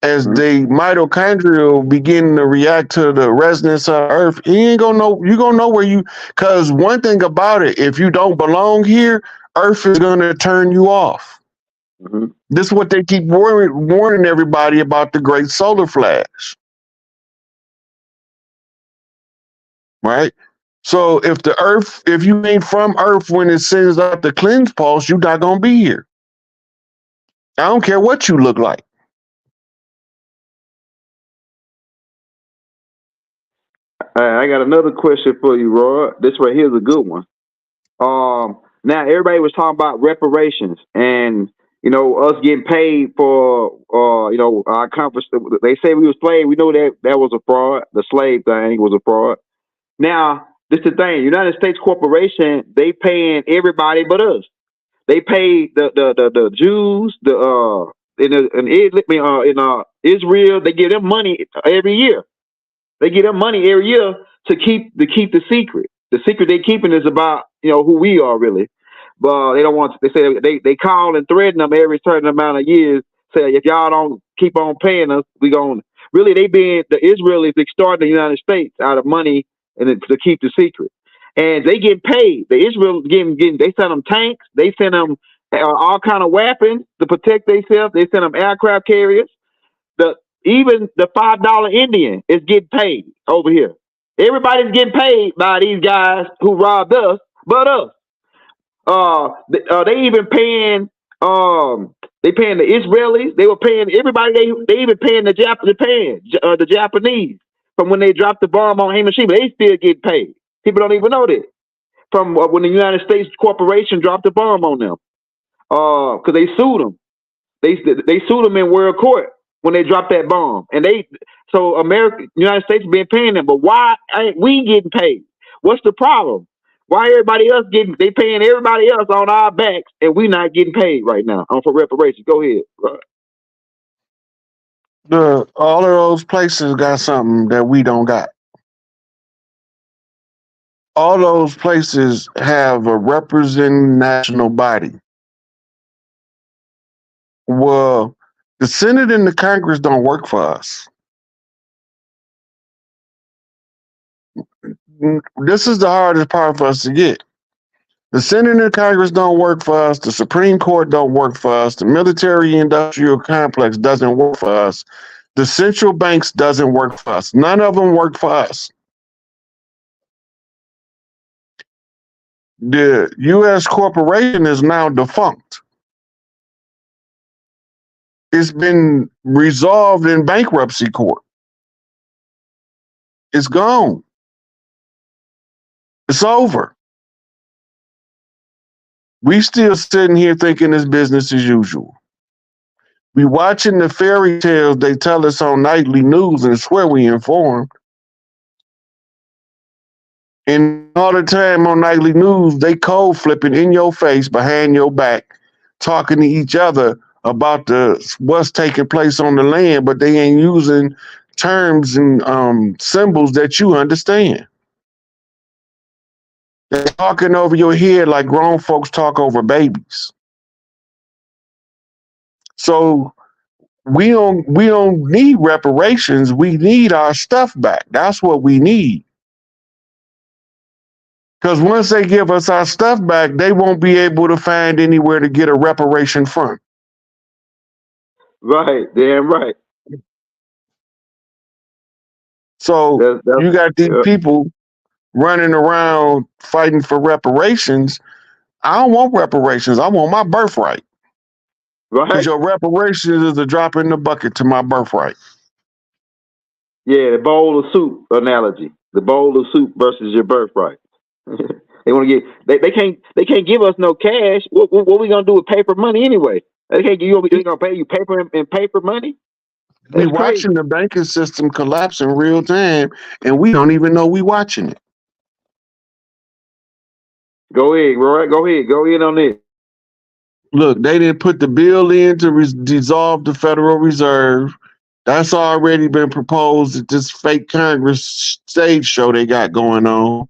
As Mm-hmm. the mitochondria begin to react to the resonance of Earth, you ain't gonna know. You gonna know where you. Because one thing about it, if you don't belong here, Earth is gonna turn you off. Mm-hmm. This is what they keep warning everybody about the Great Solar Flash, right? So if you ain't from Earth when it sends out the cleanse pulse, you're not gonna be here. I don't care what you look like. I got another question for you, Roy. This right here is a good one. Now everybody was talking about reparations and us getting paid for our conference. They say we were slaves. We know that was a fraud. The slave thing was a fraud. Now this is the thing. United States Corporation, they paying everybody but us. They pay the Jews, in Israel. They give them money every year. They get them money every year to keep the secret. The secret they keeping is about who we are really. But they don't want. They say they call and threaten them every certain amount of years. Say if y'all don't keep on paying us, we gon' really the Israelis extorting the United States out of money and to keep the secret. And they get paid. The Israel getting. They send them tanks. They send them all kind of weapons to protect themselves. They send them aircraft carriers. Even the $5 Indian is getting paid over here. Everybody's getting paid by these guys who robbed us, but us. They even paying. They paying the Israelis. They were paying everybody. They even paying the Japanese from when they dropped the bomb on Hiroshima. They still get paid. People don't even know that from when the United States corporation dropped the bomb on them. Because they sued them. They sued them in world court when they dropped that bomb, and United States been paying them, but why ain't we getting paid? What's the problem? Why everybody else they paying everybody else on our backs, and we not getting paid right now for reparations? Go ahead. All of those places got something that we don't got. All those places have a representing national body. Well, the Senate and the Congress don't work for us. This is the hardest part for us to get. The Senate and the Congress don't work for us. The Supreme Court don't work for us. The military-industrial complex doesn't work for us. The central banks doesn't work for us. None of them work for us. The U.S. corporation is now defunct. It's been resolved in bankruptcy court. It's gone. It's over. We still sitting here thinking it's business as usual. We watching the fairy tales they tell us on nightly news and swear we informed. And all the time on nightly news, they code flipping in your face, behind your back, talking to each other about what's taking place on the land, but they ain't using terms and symbols that you understand. They're talking over your head like grown folks talk over babies. So we don't need reparations. We need our stuff back. That's what we need. Because once they give us our stuff back, they won't be able to find anywhere to get a reparation from. Right, damn right. So you got these people running around fighting for reparations. I don't want reparations. I want my birthright. Right. Because your reparations is a drop in the bucket to my birthright. Yeah, the bowl of soup analogy. The bowl of soup versus your birthright. They want to get. They can't give us no cash. What we gonna do with paper money anyway? They can't give you. They gonna pay you paper and paper money. We watching the banking system collapse in real time, and we don't even know we watching it. Go ahead, Roy. Go ahead. Go in on this. Look, they didn't put the bill in to dissolve the Federal Reserve. That's already been proposed at this fake Congress stage show they got going on.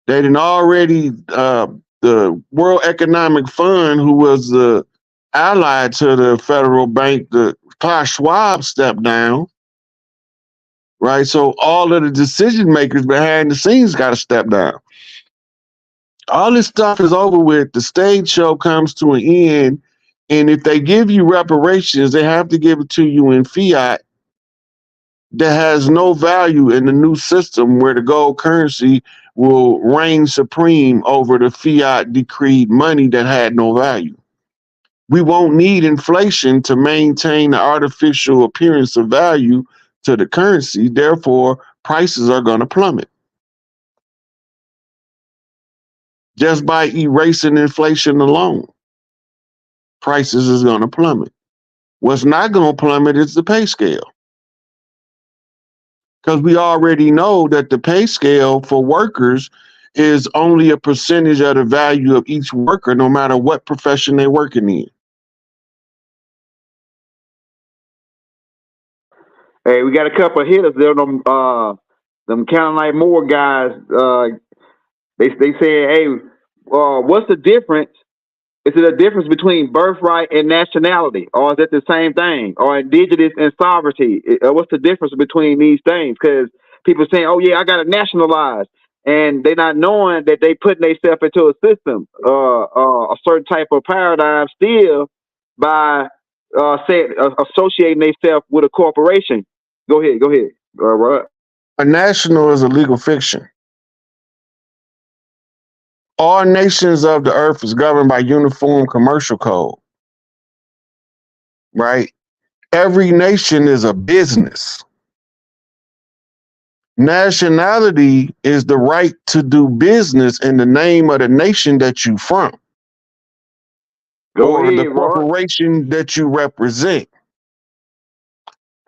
They didn't already, the World Economic Fund, who was the ally to the federal bank, the Klaus Schwab, stepped down. Right? So all of the decision makers behind the scenes got to step down. All this stuff is over with. The stage show comes to an end. And if they give you reparations, they have to give it to you in fiat that has no value in the new system where the gold currency will reign supreme over the fiat decreed money that had no value. We won't need inflation to maintain the artificial appearance of value to the currency. Therefore, prices are going to plummet. Just by erasing inflation alone, prices is going to plummet. What's not going to plummet is the pay scale. Because we already know that the pay scale for workers is only a percentage of the value of each worker, no matter what profession they're working in. Hey, we got a couple of hitters there. Them Counting Like More guys. They say, hey, what's the difference? Is it a difference between birthright and nationality, or is it the same thing? Or indigenous and sovereignty? What's the difference between these things? Because people saying, "Oh yeah, I got to nationalize," and they're not knowing that they putting themselves into a system, a certain type of paradigm, still by associating themselves with a corporation. Go ahead. Right. A national is a legal fiction. All nations of the earth is governed by uniform commercial code, right? Every nation is a business. Nationality is the right to do business in the name of the nation that you from, or the corporation that you represent.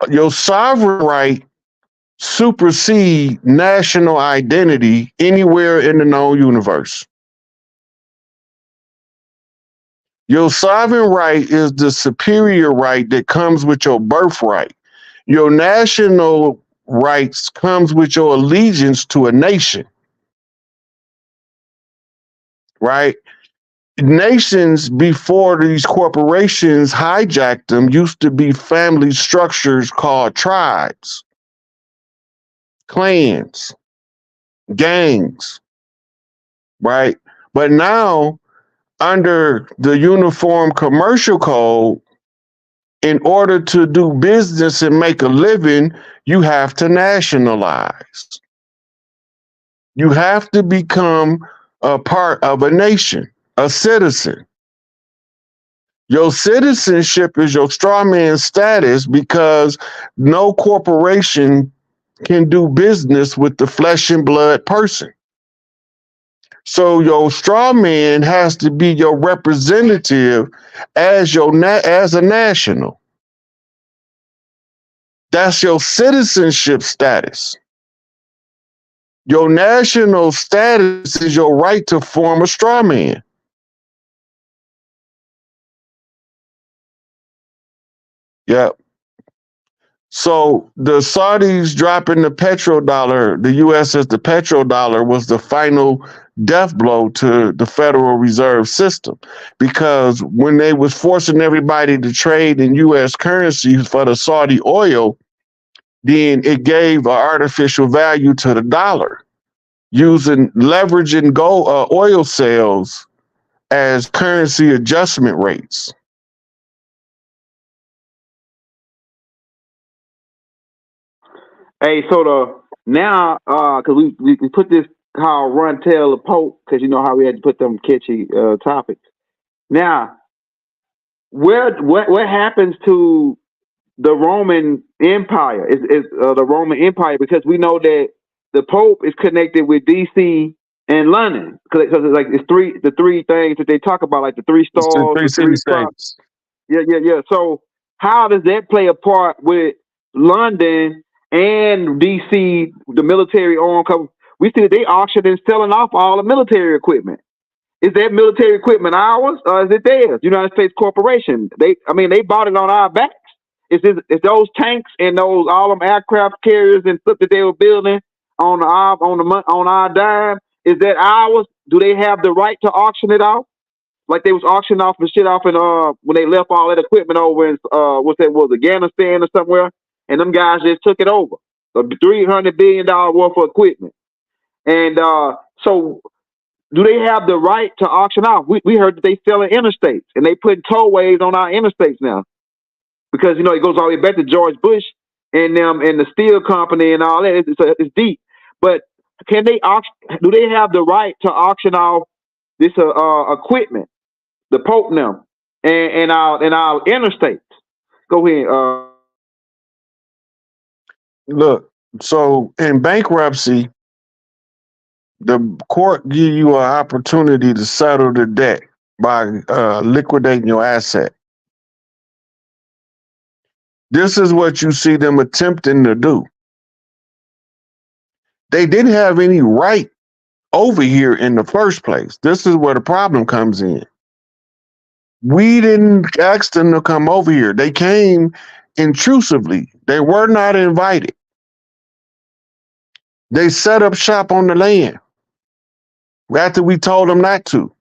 Your sovereign right supersede national identity anywhere in the known universe. Your sovereign right is the superior right that comes with your birthright. Your national rights comes with your allegiance to a nation, right? Nations before these corporations hijacked them used to be family structures called tribes, clans, gangs, right? But now, under the Uniform Commercial Code, in order to do business and make a living, you have to nationalize. You have to become a part of a nation, a citizen. Your citizenship is your straw man status because no corporation can do business with the flesh and blood person. So your straw man has to be your representative as as a national. That's your citizenship status. Your national status is your right to form a straw man. Yep. So the Saudis dropping the petrodollar, the U.S. as the petrodollar, was the final death blow to the Federal Reserve System, because when they was forcing everybody to trade in U.S. currency for the Saudi oil, then it gave an artificial value to the dollar, using leveraging gold oil sales as currency adjustment rates. Hey, so because we put this called Run Tell the Pope, because you know how we had to put them catchy topics. Now, what happens to the Roman Empire? Is the Roman Empire, because we know that the Pope is connected with DC and London, because it's like the three things that they talk about, like the three stars, the three stars. Yeah. So how does that play a part with London and DC, the military owned company? We see that they auctioned and selling off all the military equipment. Is that military equipment ours or is it theirs? United States Corporation. They bought it on our backs. It's those tanks and those all them aircraft carriers and stuff that they were building on our dime. Is that ours? Do they have the right to auction it off? Like they was auctioning off the shit off in when they left all that equipment over in Afghanistan or somewhere, and them guys just took it over. $300 billion worth of equipment. And so do they have the right to auction off? We heard that they selling interstates and they putting tollways on our interstates now. Because, it goes all the way back to George Bush and them and the steel company and all that. It's deep. But do they have the right to auction off this equipment, the Pope now, and our interstates? Go ahead. Look, so in bankruptcy, the court give you an opportunity to settle the debt by liquidating your asset. This is what you see them attempting to do. They didn't have any right over here in the first place. This is where the problem comes in. We didn't ask them to come over here. They came intrusively. They were not invited. They set up shop on the land after we told them not to.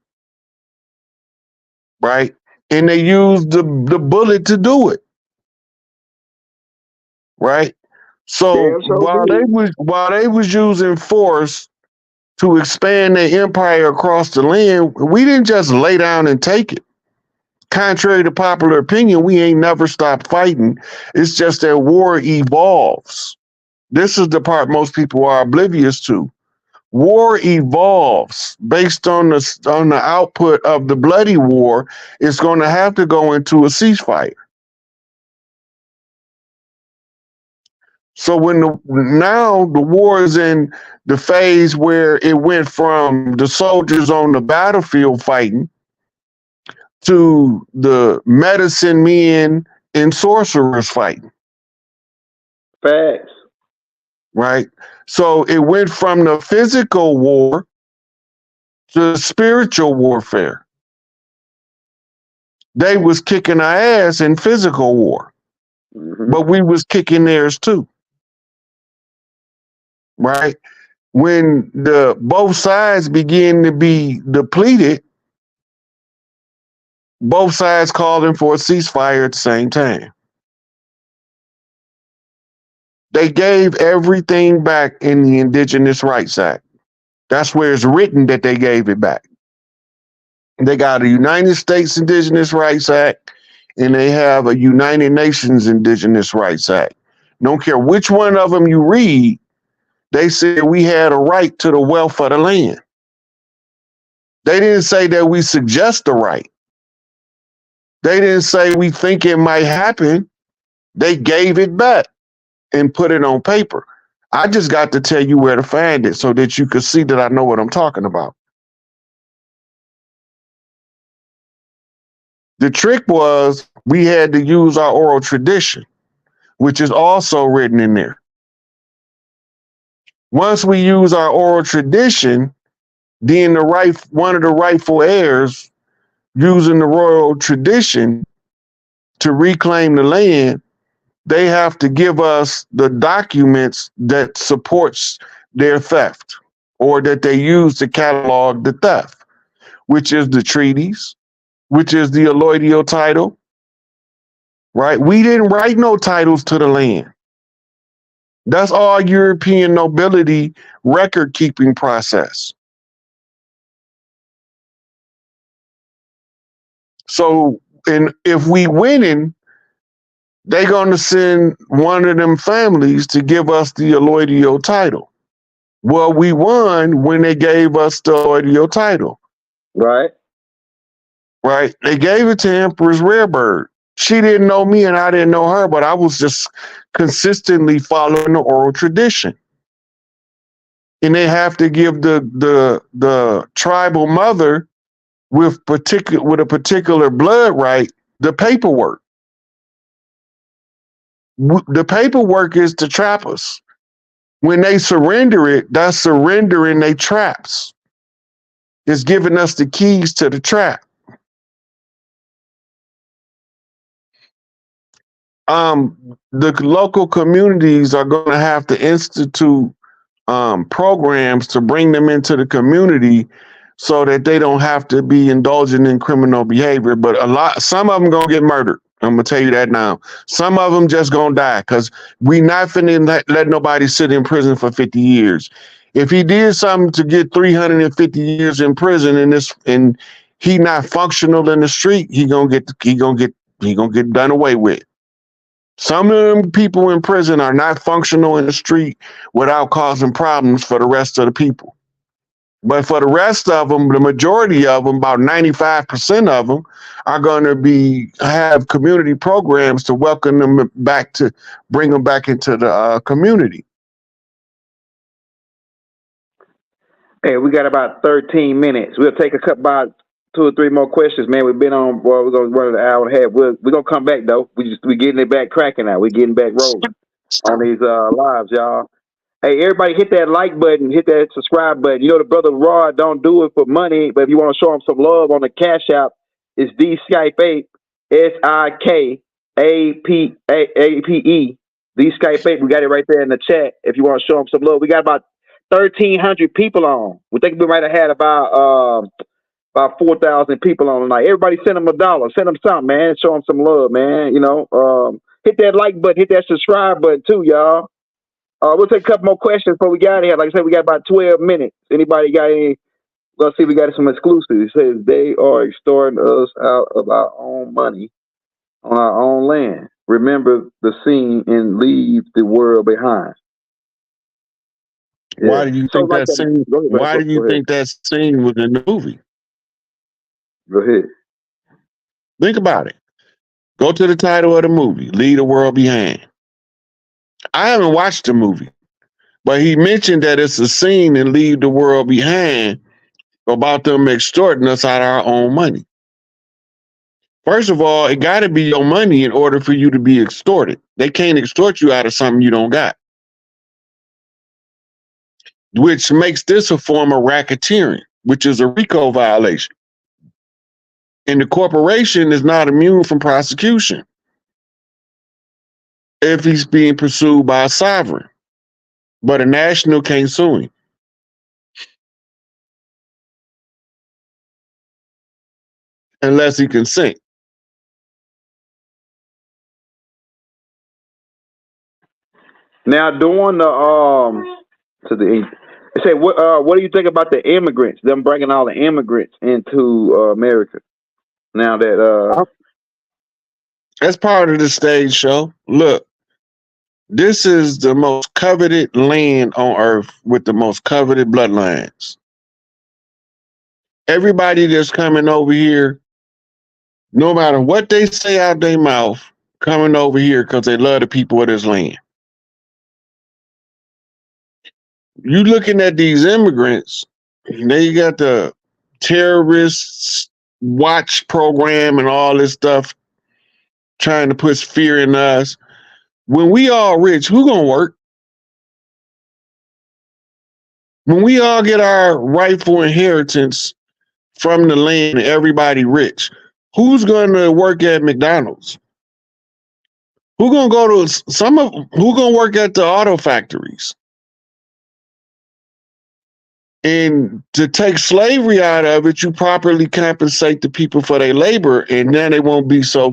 Right? And they used the bullet to do it. Right? So while they was using force to expand their empire across the land, we didn't just lay down and take it. Contrary to popular opinion, we ain't never stopped fighting. It's just that war evolves. This is the part most people are oblivious to. War evolves based on the output of the bloody war. It's going to have to go into a ceasefire. So now the war is in the phase where it went from the soldiers on the battlefield fighting to the medicine men and sorcerers fighting. Facts. Right? So it went from the physical war to spiritual warfare. They was kicking our ass in physical war, but we was kicking theirs too. Right? When both sides begin to be depleted, both sides calling for a ceasefire at the same time. They gave everything back in the Indigenous Rights Act. That's where it's written that they gave it back. They got a United States Indigenous Rights Act and they have a United Nations Indigenous Rights Act. Don't care which one of them you read, they said we had a right to the wealth of the land. They didn't say that we suggest the right. They didn't say we think it might happen. They gave it back and put it on paper. I just got to tell you where to find it so that you can see that I know what I'm talking about. The trick was we had to use our oral tradition, which is also written in there. Once we use our oral tradition, then one of the rightful heirs using the royal tradition to reclaim the land, they have to give us the documents that supports their theft or that they use to catalog the theft, which is the treaties, which is the alloidial title, right? We didn't write no titles to the land. That's all European nobility record keeping process. So, and if we winning, they're going to send one of them families to give us the alloidial title. Well, we won when they gave us the alloidial title. Right. Right? They gave it to Empress Rarebird. She didn't know me and I didn't know her, but I was just consistently following the oral tradition. And they have to give the tribal mother with a particular blood right the paperwork. The paperwork is to trap us. When they surrender it, that's surrendering they traps. It's giving us the keys to the trap. The local communities are going to have to institute programs to bring them into the community so that they don't have to be indulging in criminal behavior. But some of them gonna get murdered. I'm gonna tell you that now. Some of them just gonna die because we not finna let nobody sit in prison for 50 years. If he did something to get 350 years in prison and he not functional in the street, he gonna get done away with. Some of them people in prison are not functional in the street without causing problems for the rest of the people. But for the rest of them, the majority of them, about 95% of them, are going to have community programs to welcome them back, to bring them back into the community. Hey, we got about 13 minutes. We'll take about 2 or 3 more questions, man. We've been on, boy, we're going to run an hour and a half. We're going to come back, though. We're getting it back cracking now. We're getting back rolling on these lives, y'all. Hey, everybody hit that like button, hit that subscribe button. You know, the brother Rod don't do it for money, but if you want to show him some love on the Cash App, it's D Skype 8, SIKAPE, D Skype 8. We got it right there in the chat if you want to show him some love. We got about 1,300 people on. We think we might have had about 4,000 people on tonight. Everybody send them $1. Send them something, man. Show them some love, man. You know, hit that like button, hit that subscribe button too, y'all. We'll take a couple more questions before we got here. Like I said, we got about 12 minutes. Anybody got any? Let's see, we got some exclusives. It says they are extorting us out of our own money on our own land. Remember the scene and leave the world behind. Yeah. Why do you think that scene? Why do you think that scene was in the movie? Go ahead. Think about it. Go to the title of the movie, Leave the World Behind. I haven't watched the movie, but he mentioned that it's a scene in Leave the World Behind about them extorting us out of our own money. First of all, it got to be your money in order for you to be extorted. They can't extort you out of something you don't got, which makes this a form of racketeering, which is a RICO violation. And the corporation is not immune from prosecution if he's being pursued by a sovereign, but a national can't sue him. Unless he consent. Now, during what do you think about the immigrants? Them bringing all the immigrants into America. Now that that's part of the stage show. Look, this is the most coveted land on earth with the most coveted bloodlines. Everybody that's coming over here, no matter what they say out their mouth, coming over here because they love the people of this land. You looking at these immigrants, they got the terrorists watch program and all this stuff trying to put fear in us. When we all rich, who gonna work? When we all get our rightful inheritance from the land and everybody rich, who's gonna work at McDonald's? Who gonna go to who gonna work at the auto factories? And to take slavery out of it, you properly compensate the people for their labor, and then it won't be so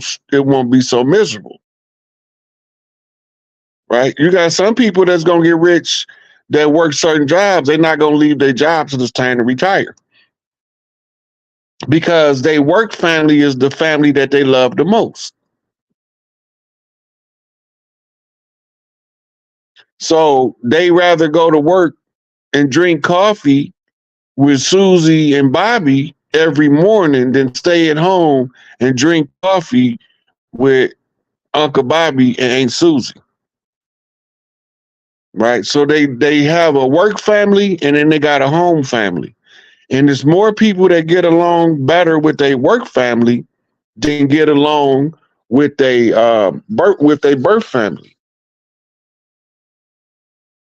miserable. Right? You got some people that's gonna get rich that work certain jobs, they're not gonna leave their jobs until it's time to retire. Because their work family is the family that they love the most. So they rather go to work and drink coffee with Susie and Bobby every morning than stay at home and drink coffee with Uncle Bobby and Aunt Susie. Right? So they have a work family and then they got a home family. And there's more people that get along better with their work family than get along with their birth family.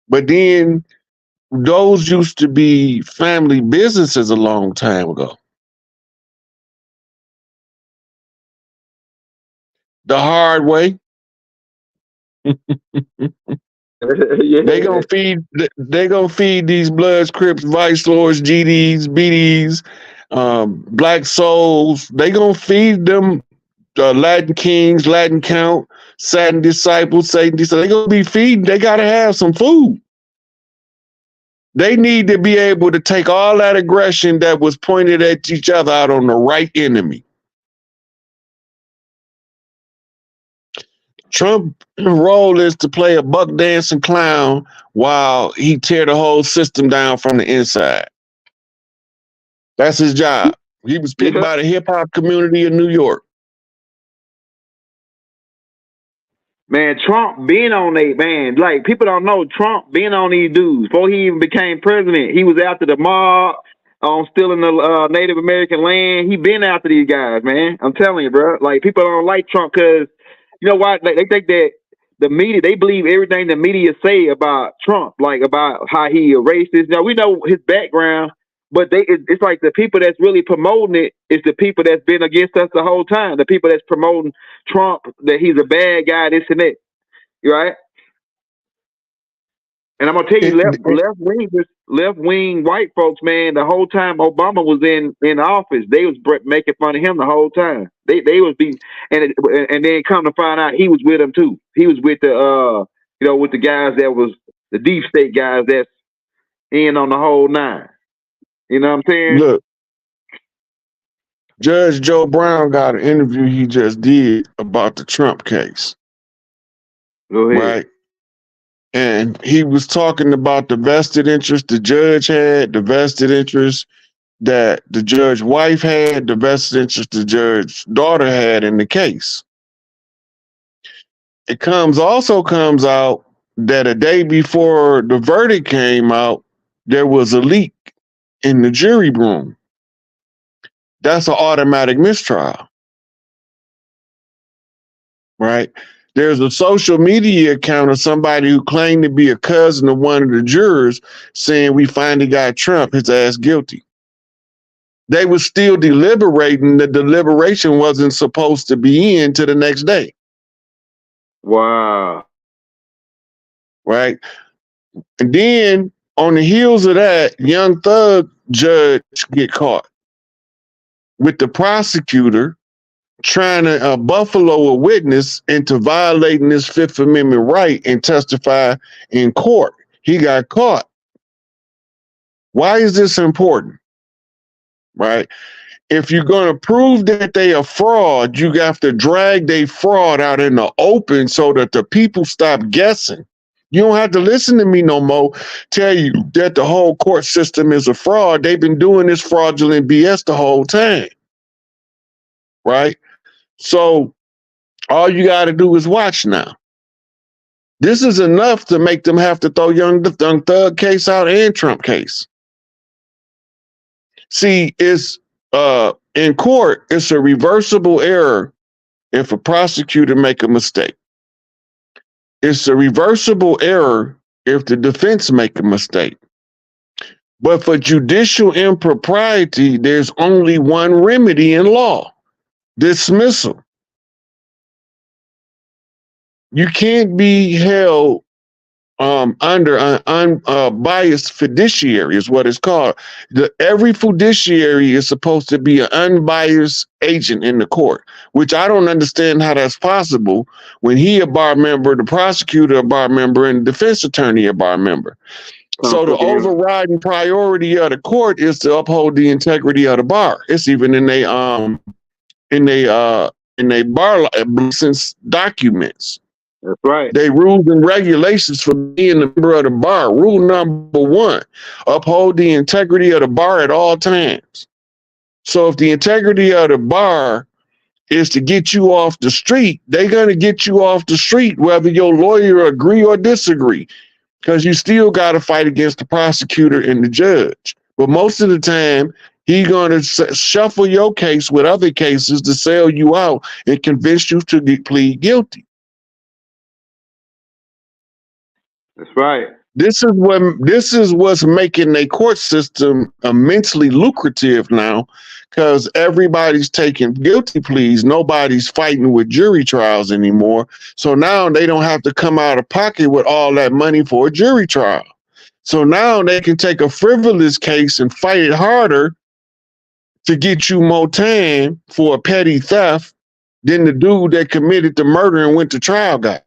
But then those used to be family businesses a long time ago. The hard way. Yeah. They gonna feed these Bloods, Crips, Vice Lords, GDs, BDs, Black Souls. They gonna feed them Latin Kings, Latin Count, Satin Disciples, Satan Disciples. They gonna be feeding. They gotta have some food. They need to be able to take all that aggression that was pointed at each other out on the right enemy. Trump's role is to play a buck dancing clown while he tear the whole system down from the inside. That's his job. He was picked by the hip hop community in New York. Man, Trump being on like people don't know Trump being on these dudes before he even became president. He was after the mob on stealing the Native American land. He been after these guys, man. I'm telling you, bro. Like people don't like Trump because you know why? They think that the media, they believe everything the media say about Trump, like about how he a racist. Now we know his background, but it's like the people that's really promoting it is the people that's been against us the whole time. The people that's promoting Trump, that he's a bad guy, this and that. Right? And I'm gonna tell you, left wing white folks, man. The whole time Obama was in office, they was making fun of him the whole time. They was being, and then come to find out he was with them too. He was with the with the guys that was the deep state guys that's in on the whole nine. You know what I'm saying? Look, Judge Joe Brown got an interview he just did about the Trump case. Go ahead. Right? And he was talking about the vested interest the judge had, the vested interest that the judge's wife had, the vested interest the judge's daughter had in the case. It also comes out that a day before the verdict came out, there was a leak in the jury room. That's an automatic mistrial. Right? There's a social media account of somebody who claimed to be a cousin of one of the jurors saying we finally got Trump, his ass guilty. They were still deliberating. The deliberation wasn't supposed to be in till the next day. Wow. Right? And then on the heels of that, Young Thug judge get caught with the prosecutor trying to buffalo a witness into violating his Fifth Amendment right and testify in court. He got caught. Why is this important? Right? If you're going to prove that they are fraud, you have to drag their fraud out in the open so that the people stop guessing. You don't have to listen to me no more tell you that the whole court system is a fraud. They've been doing this fraudulent BS the whole time. Right? So all you got to do is watch now. This is enough to make them have to throw Young Thug case out and Trump case. See, it's in court, it's a reversible error if a prosecutor make a mistake. It's a reversible error if the defense make a mistake. But for judicial impropriety, there's only one remedy in law: dismissal. You can't be held under an unbiased fiduciary, is what it's called. Every fiduciary is supposed to be an unbiased agent in the court, which I don't understand how that's possible when he a bar member, the prosecutor a bar member, and the defense attorney a bar member. So the overriding priority of the court is to uphold the integrity of the bar. It's even in they bar license documents. That's right. They rules and regulations for being a member of the bar. Rule number 1, uphold the integrity of the bar at all times. So if the integrity of the bar is to get you off the street, they're going to get you off the street whether your lawyer agree or disagree, because you still got to fight against the prosecutor and the judge. But most of the time, he's going to shuffle your case with other cases to sell you out and convince you to plead guilty. That's right. This is what's making the court system immensely lucrative now, because everybody's taking guilty pleas. Nobody's fighting with jury trials anymore. So now they don't have to come out of pocket with all that money for a jury trial. So now they can take a frivolous case and fight it harder to get you more time for a petty theft than the dude that committed the murder and went to trial got.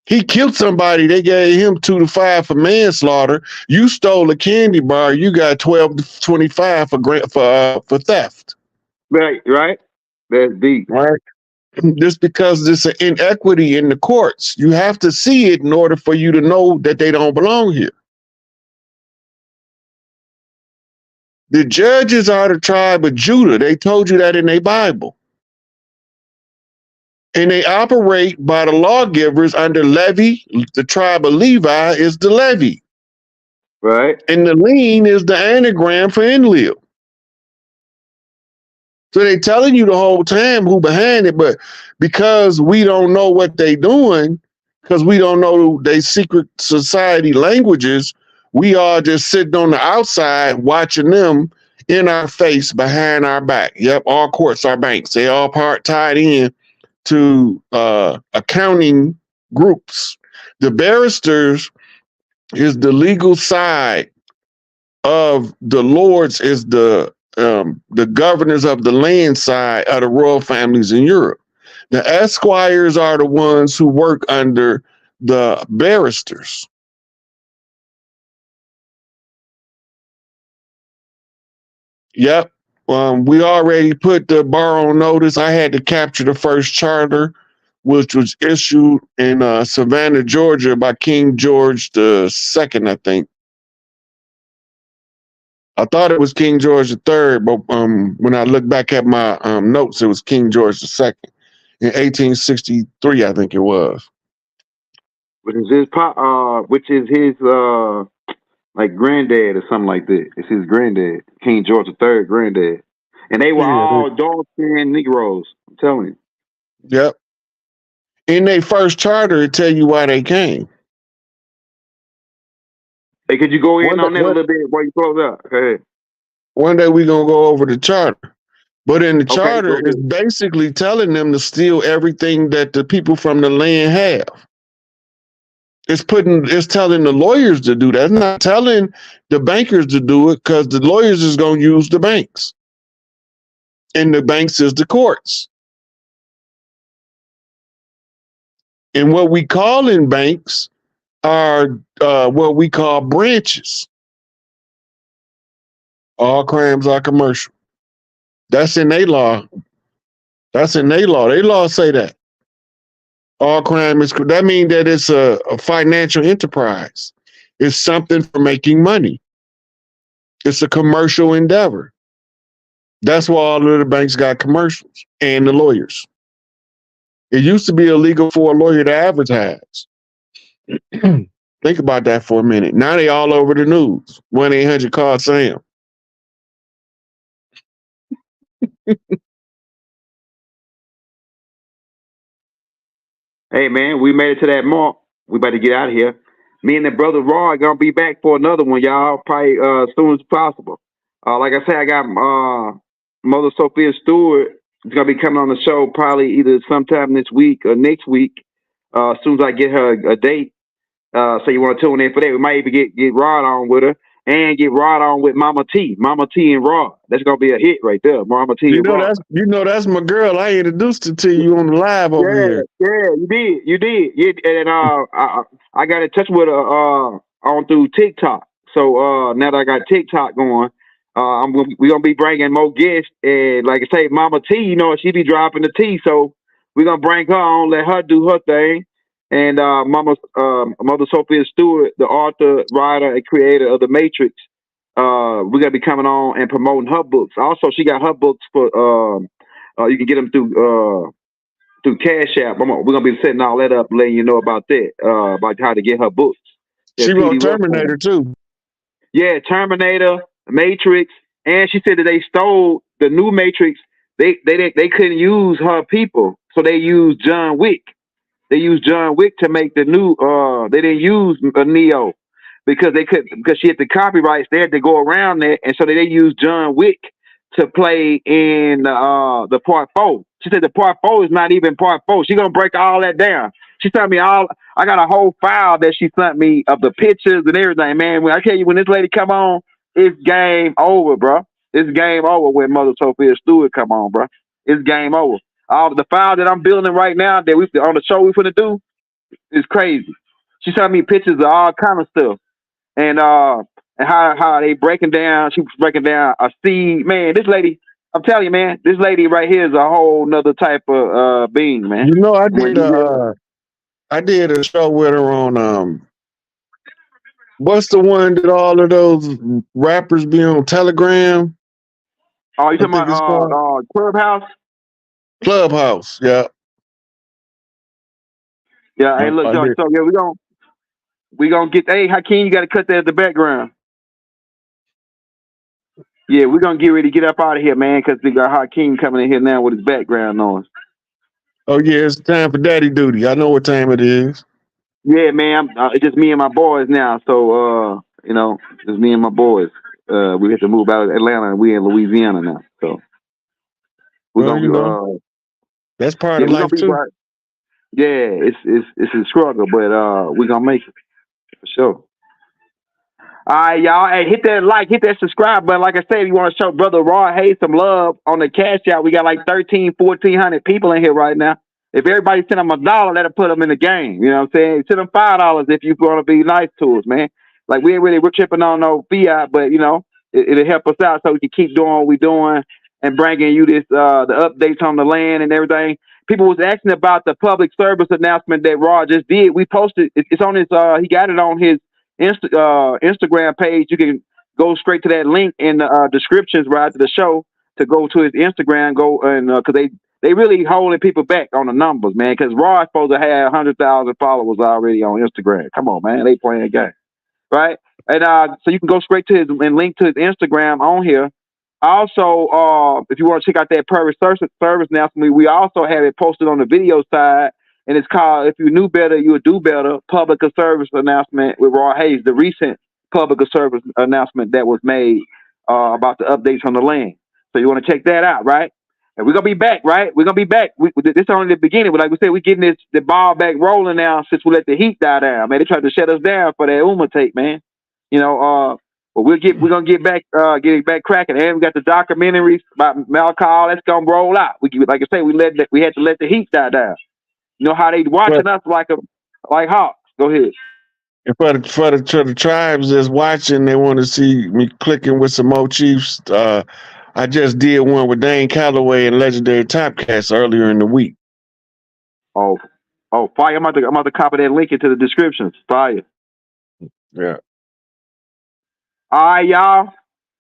He killed somebody. They gave him 2 to 5 for manslaughter. You stole a candy bar. You got 12 to 25 for theft. Right. That's deep. Right. Just because there's an inequity in the courts. You have to see it in order for you to know that they don't belong here. The judges are the tribe of Judah. They told you that in their Bible. And they operate by the lawgivers under Levi. The tribe of Levi is the Levi. Right. And the lean is the anagram for Enlil. So they telling you the whole time who behind it, but because we don't know what they doing, because we don't know they secret society languages, we are just sitting on the outside watching them in our face, behind our back. Yep, all courts are banks. They all tied in to accounting groups. The barristers is the legal side of the lords, is the governors of the land side of the royal families in Europe. The esquires are the ones who work under the barristers. Yep. We already put the bar on notice. I had to capture the first charter, which was issued in Savannah, Georgia by King George II, I think. I thought it was King George III, but when I look back at my notes, it was King George II in 1863, I think it was. Which is his like granddad or something like that. It's his granddad, King George III granddad. And they were all dark-skinned Negroes. I'm telling you. Yep. In their first charter, it tell you why they came. Hey, could you go in on that a little bit before you close out? Go ahead. One day we're going to go over the charter. But in the charter, it's basically telling them to steal everything that the people from the land have. It's telling the lawyers to do that. It's not telling the bankers to do it, because the lawyers is going to use the banks. And the banks is the courts. And what we call in banks are what we call branches. All crimes are commercial. That's in their law. Their law say that. All crime is, that means that it's a financial enterprise. It's something for making money. It's a commercial endeavor. That's why all of the banks got commercials, and the lawyers. It used to be illegal for a lawyer to advertise. Think about that for a minute. Now they all over the news. 1-800-CALL Sam. Hey man, we made it to that mark. We better get out of here. Me and the brother Raw are gonna be back for another one, y'all. Probably as soon as possible. Like I said, I got Mother Sophia Stewart is gonna be coming on the show probably either sometime this week or next week. As soon as I get her a date. So you want to tune in for that? We might even get Rod on with her and get Rod on with Mama T and Rod. That's gonna be a hit right there. Mama T and Rod. That's my girl. I introduced her to you on the live over here. Yeah, you did. Yeah, and I got in touch with her on through TikTok. So now that I got TikTok going, we're gonna be bringing more guests. And like I say, Mama T, you know, she be dropping the tea. So we're gonna bring her on, let her do her thing. And Mother Sophia Stewart, the author, writer, and creator of The Matrix, we're gonna be coming on and promoting her books. Also, she got her books for you can get them through Cash App. We're gonna be setting all that up, letting you know about that, about how to get her books. She wrote Terminator too. Yeah, Terminator, Matrix, and she said that they stole the new Matrix. They couldn't use her people, so they used John Wick. They used John Wick to make the new. They didn't use Neo because she had the copyrights. They had to go around that, and so they used John Wick to play in the part 4. She said the part 4 is not even part 4. She's gonna break all that down. She sent me all. I got a whole file that she sent me of the pictures and everything. Man, when I tell you, when this lady come on, it's game over, bro. It's game over when Mother Sophia Stewart come on, bro. It's game over. All the file that I'm building right now that we on the show we're gonna do is crazy. She sent me pictures of all kind of stuff, and how they breaking down. She was breaking down a seed. Man, this lady, I'm telling you, man, this lady right here is a whole nother type of being, man. You know, I did a show with her on what's the one that all of those rappers be on, Telegram? Oh, you talking about Clubhouse? Clubhouse, yeah. Yeah, hey, look, so yeah, we gonna get. Hey, Hakeem, you got to cut that at the background. Yeah, we're gonna get ready to get up out of here, man, because we got Hakeem coming in here now with his background noise. Oh yeah, it's time for daddy duty. I know what time it is. Yeah, man, it's just me and my boys now. So you know, it's me and my boys. We have to move out of Atlanta, and we in Louisiana now. So we're gonna be. That's part of life too. Right. Yeah, it's a struggle, but we're gonna make it for sure. All right, y'all. Hey, hit that like, hit that subscribe button. Like I said, if you want to show Brother Raw Hayes some love on the Cash App, we got like 1,400 people in here right now. If everybody send them $1, that'll put them in the game. You know what I'm saying? Send them $5 if you're going to be nice to us, man. Like we're tripping on no fiat, but you know, it'll help us out so we can keep doing what we're doing and bringing you this the updates on the land and everything. People was asking about the public service announcement that Raw just did. We posted. It's on his. He got it on his Instagram page. You can go straight to that link in the descriptions right after the show to go to his Instagram. Go and because they really holding people back on the numbers, man. Because Raw is supposed to have 100,000 followers already on Instagram. Come on, man, they playing a game, right? And so you can go straight to his and link to his Instagram on here. Also, if you want to check out that public service announcement, we also have it posted on the video side. And it's called "If You Knew Better, You Would Do Better." Public service announcement with Raw Hayes, the recent public service announcement that was made about the updates on the land. So you want to check that out, right? And we're gonna be back, right? We're gonna be back. This is only the beginning, but like we said, we're getting the ball back rolling now since we let the heat die down. Man, they tried to shut us down for that Uma tape, man. You know, but we're gonna get back, get it back cracking. And we got the documentaries about Malcolm. That's gonna roll out. Like I say, we had to let the heat die down. You know how they watching us like hawks. Go ahead. And for the tribes that's watching, they want to see me clicking with some more chiefs. I just did one with Dane Calloway and Legendary Topcats earlier in the week. Oh, fire! I'm about to copy that link into the descriptions. Fire. Yeah. All right, y'all.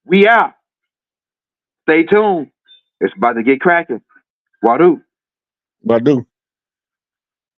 We out. Stay tuned. It's about to get cracking. Wadu. Badu.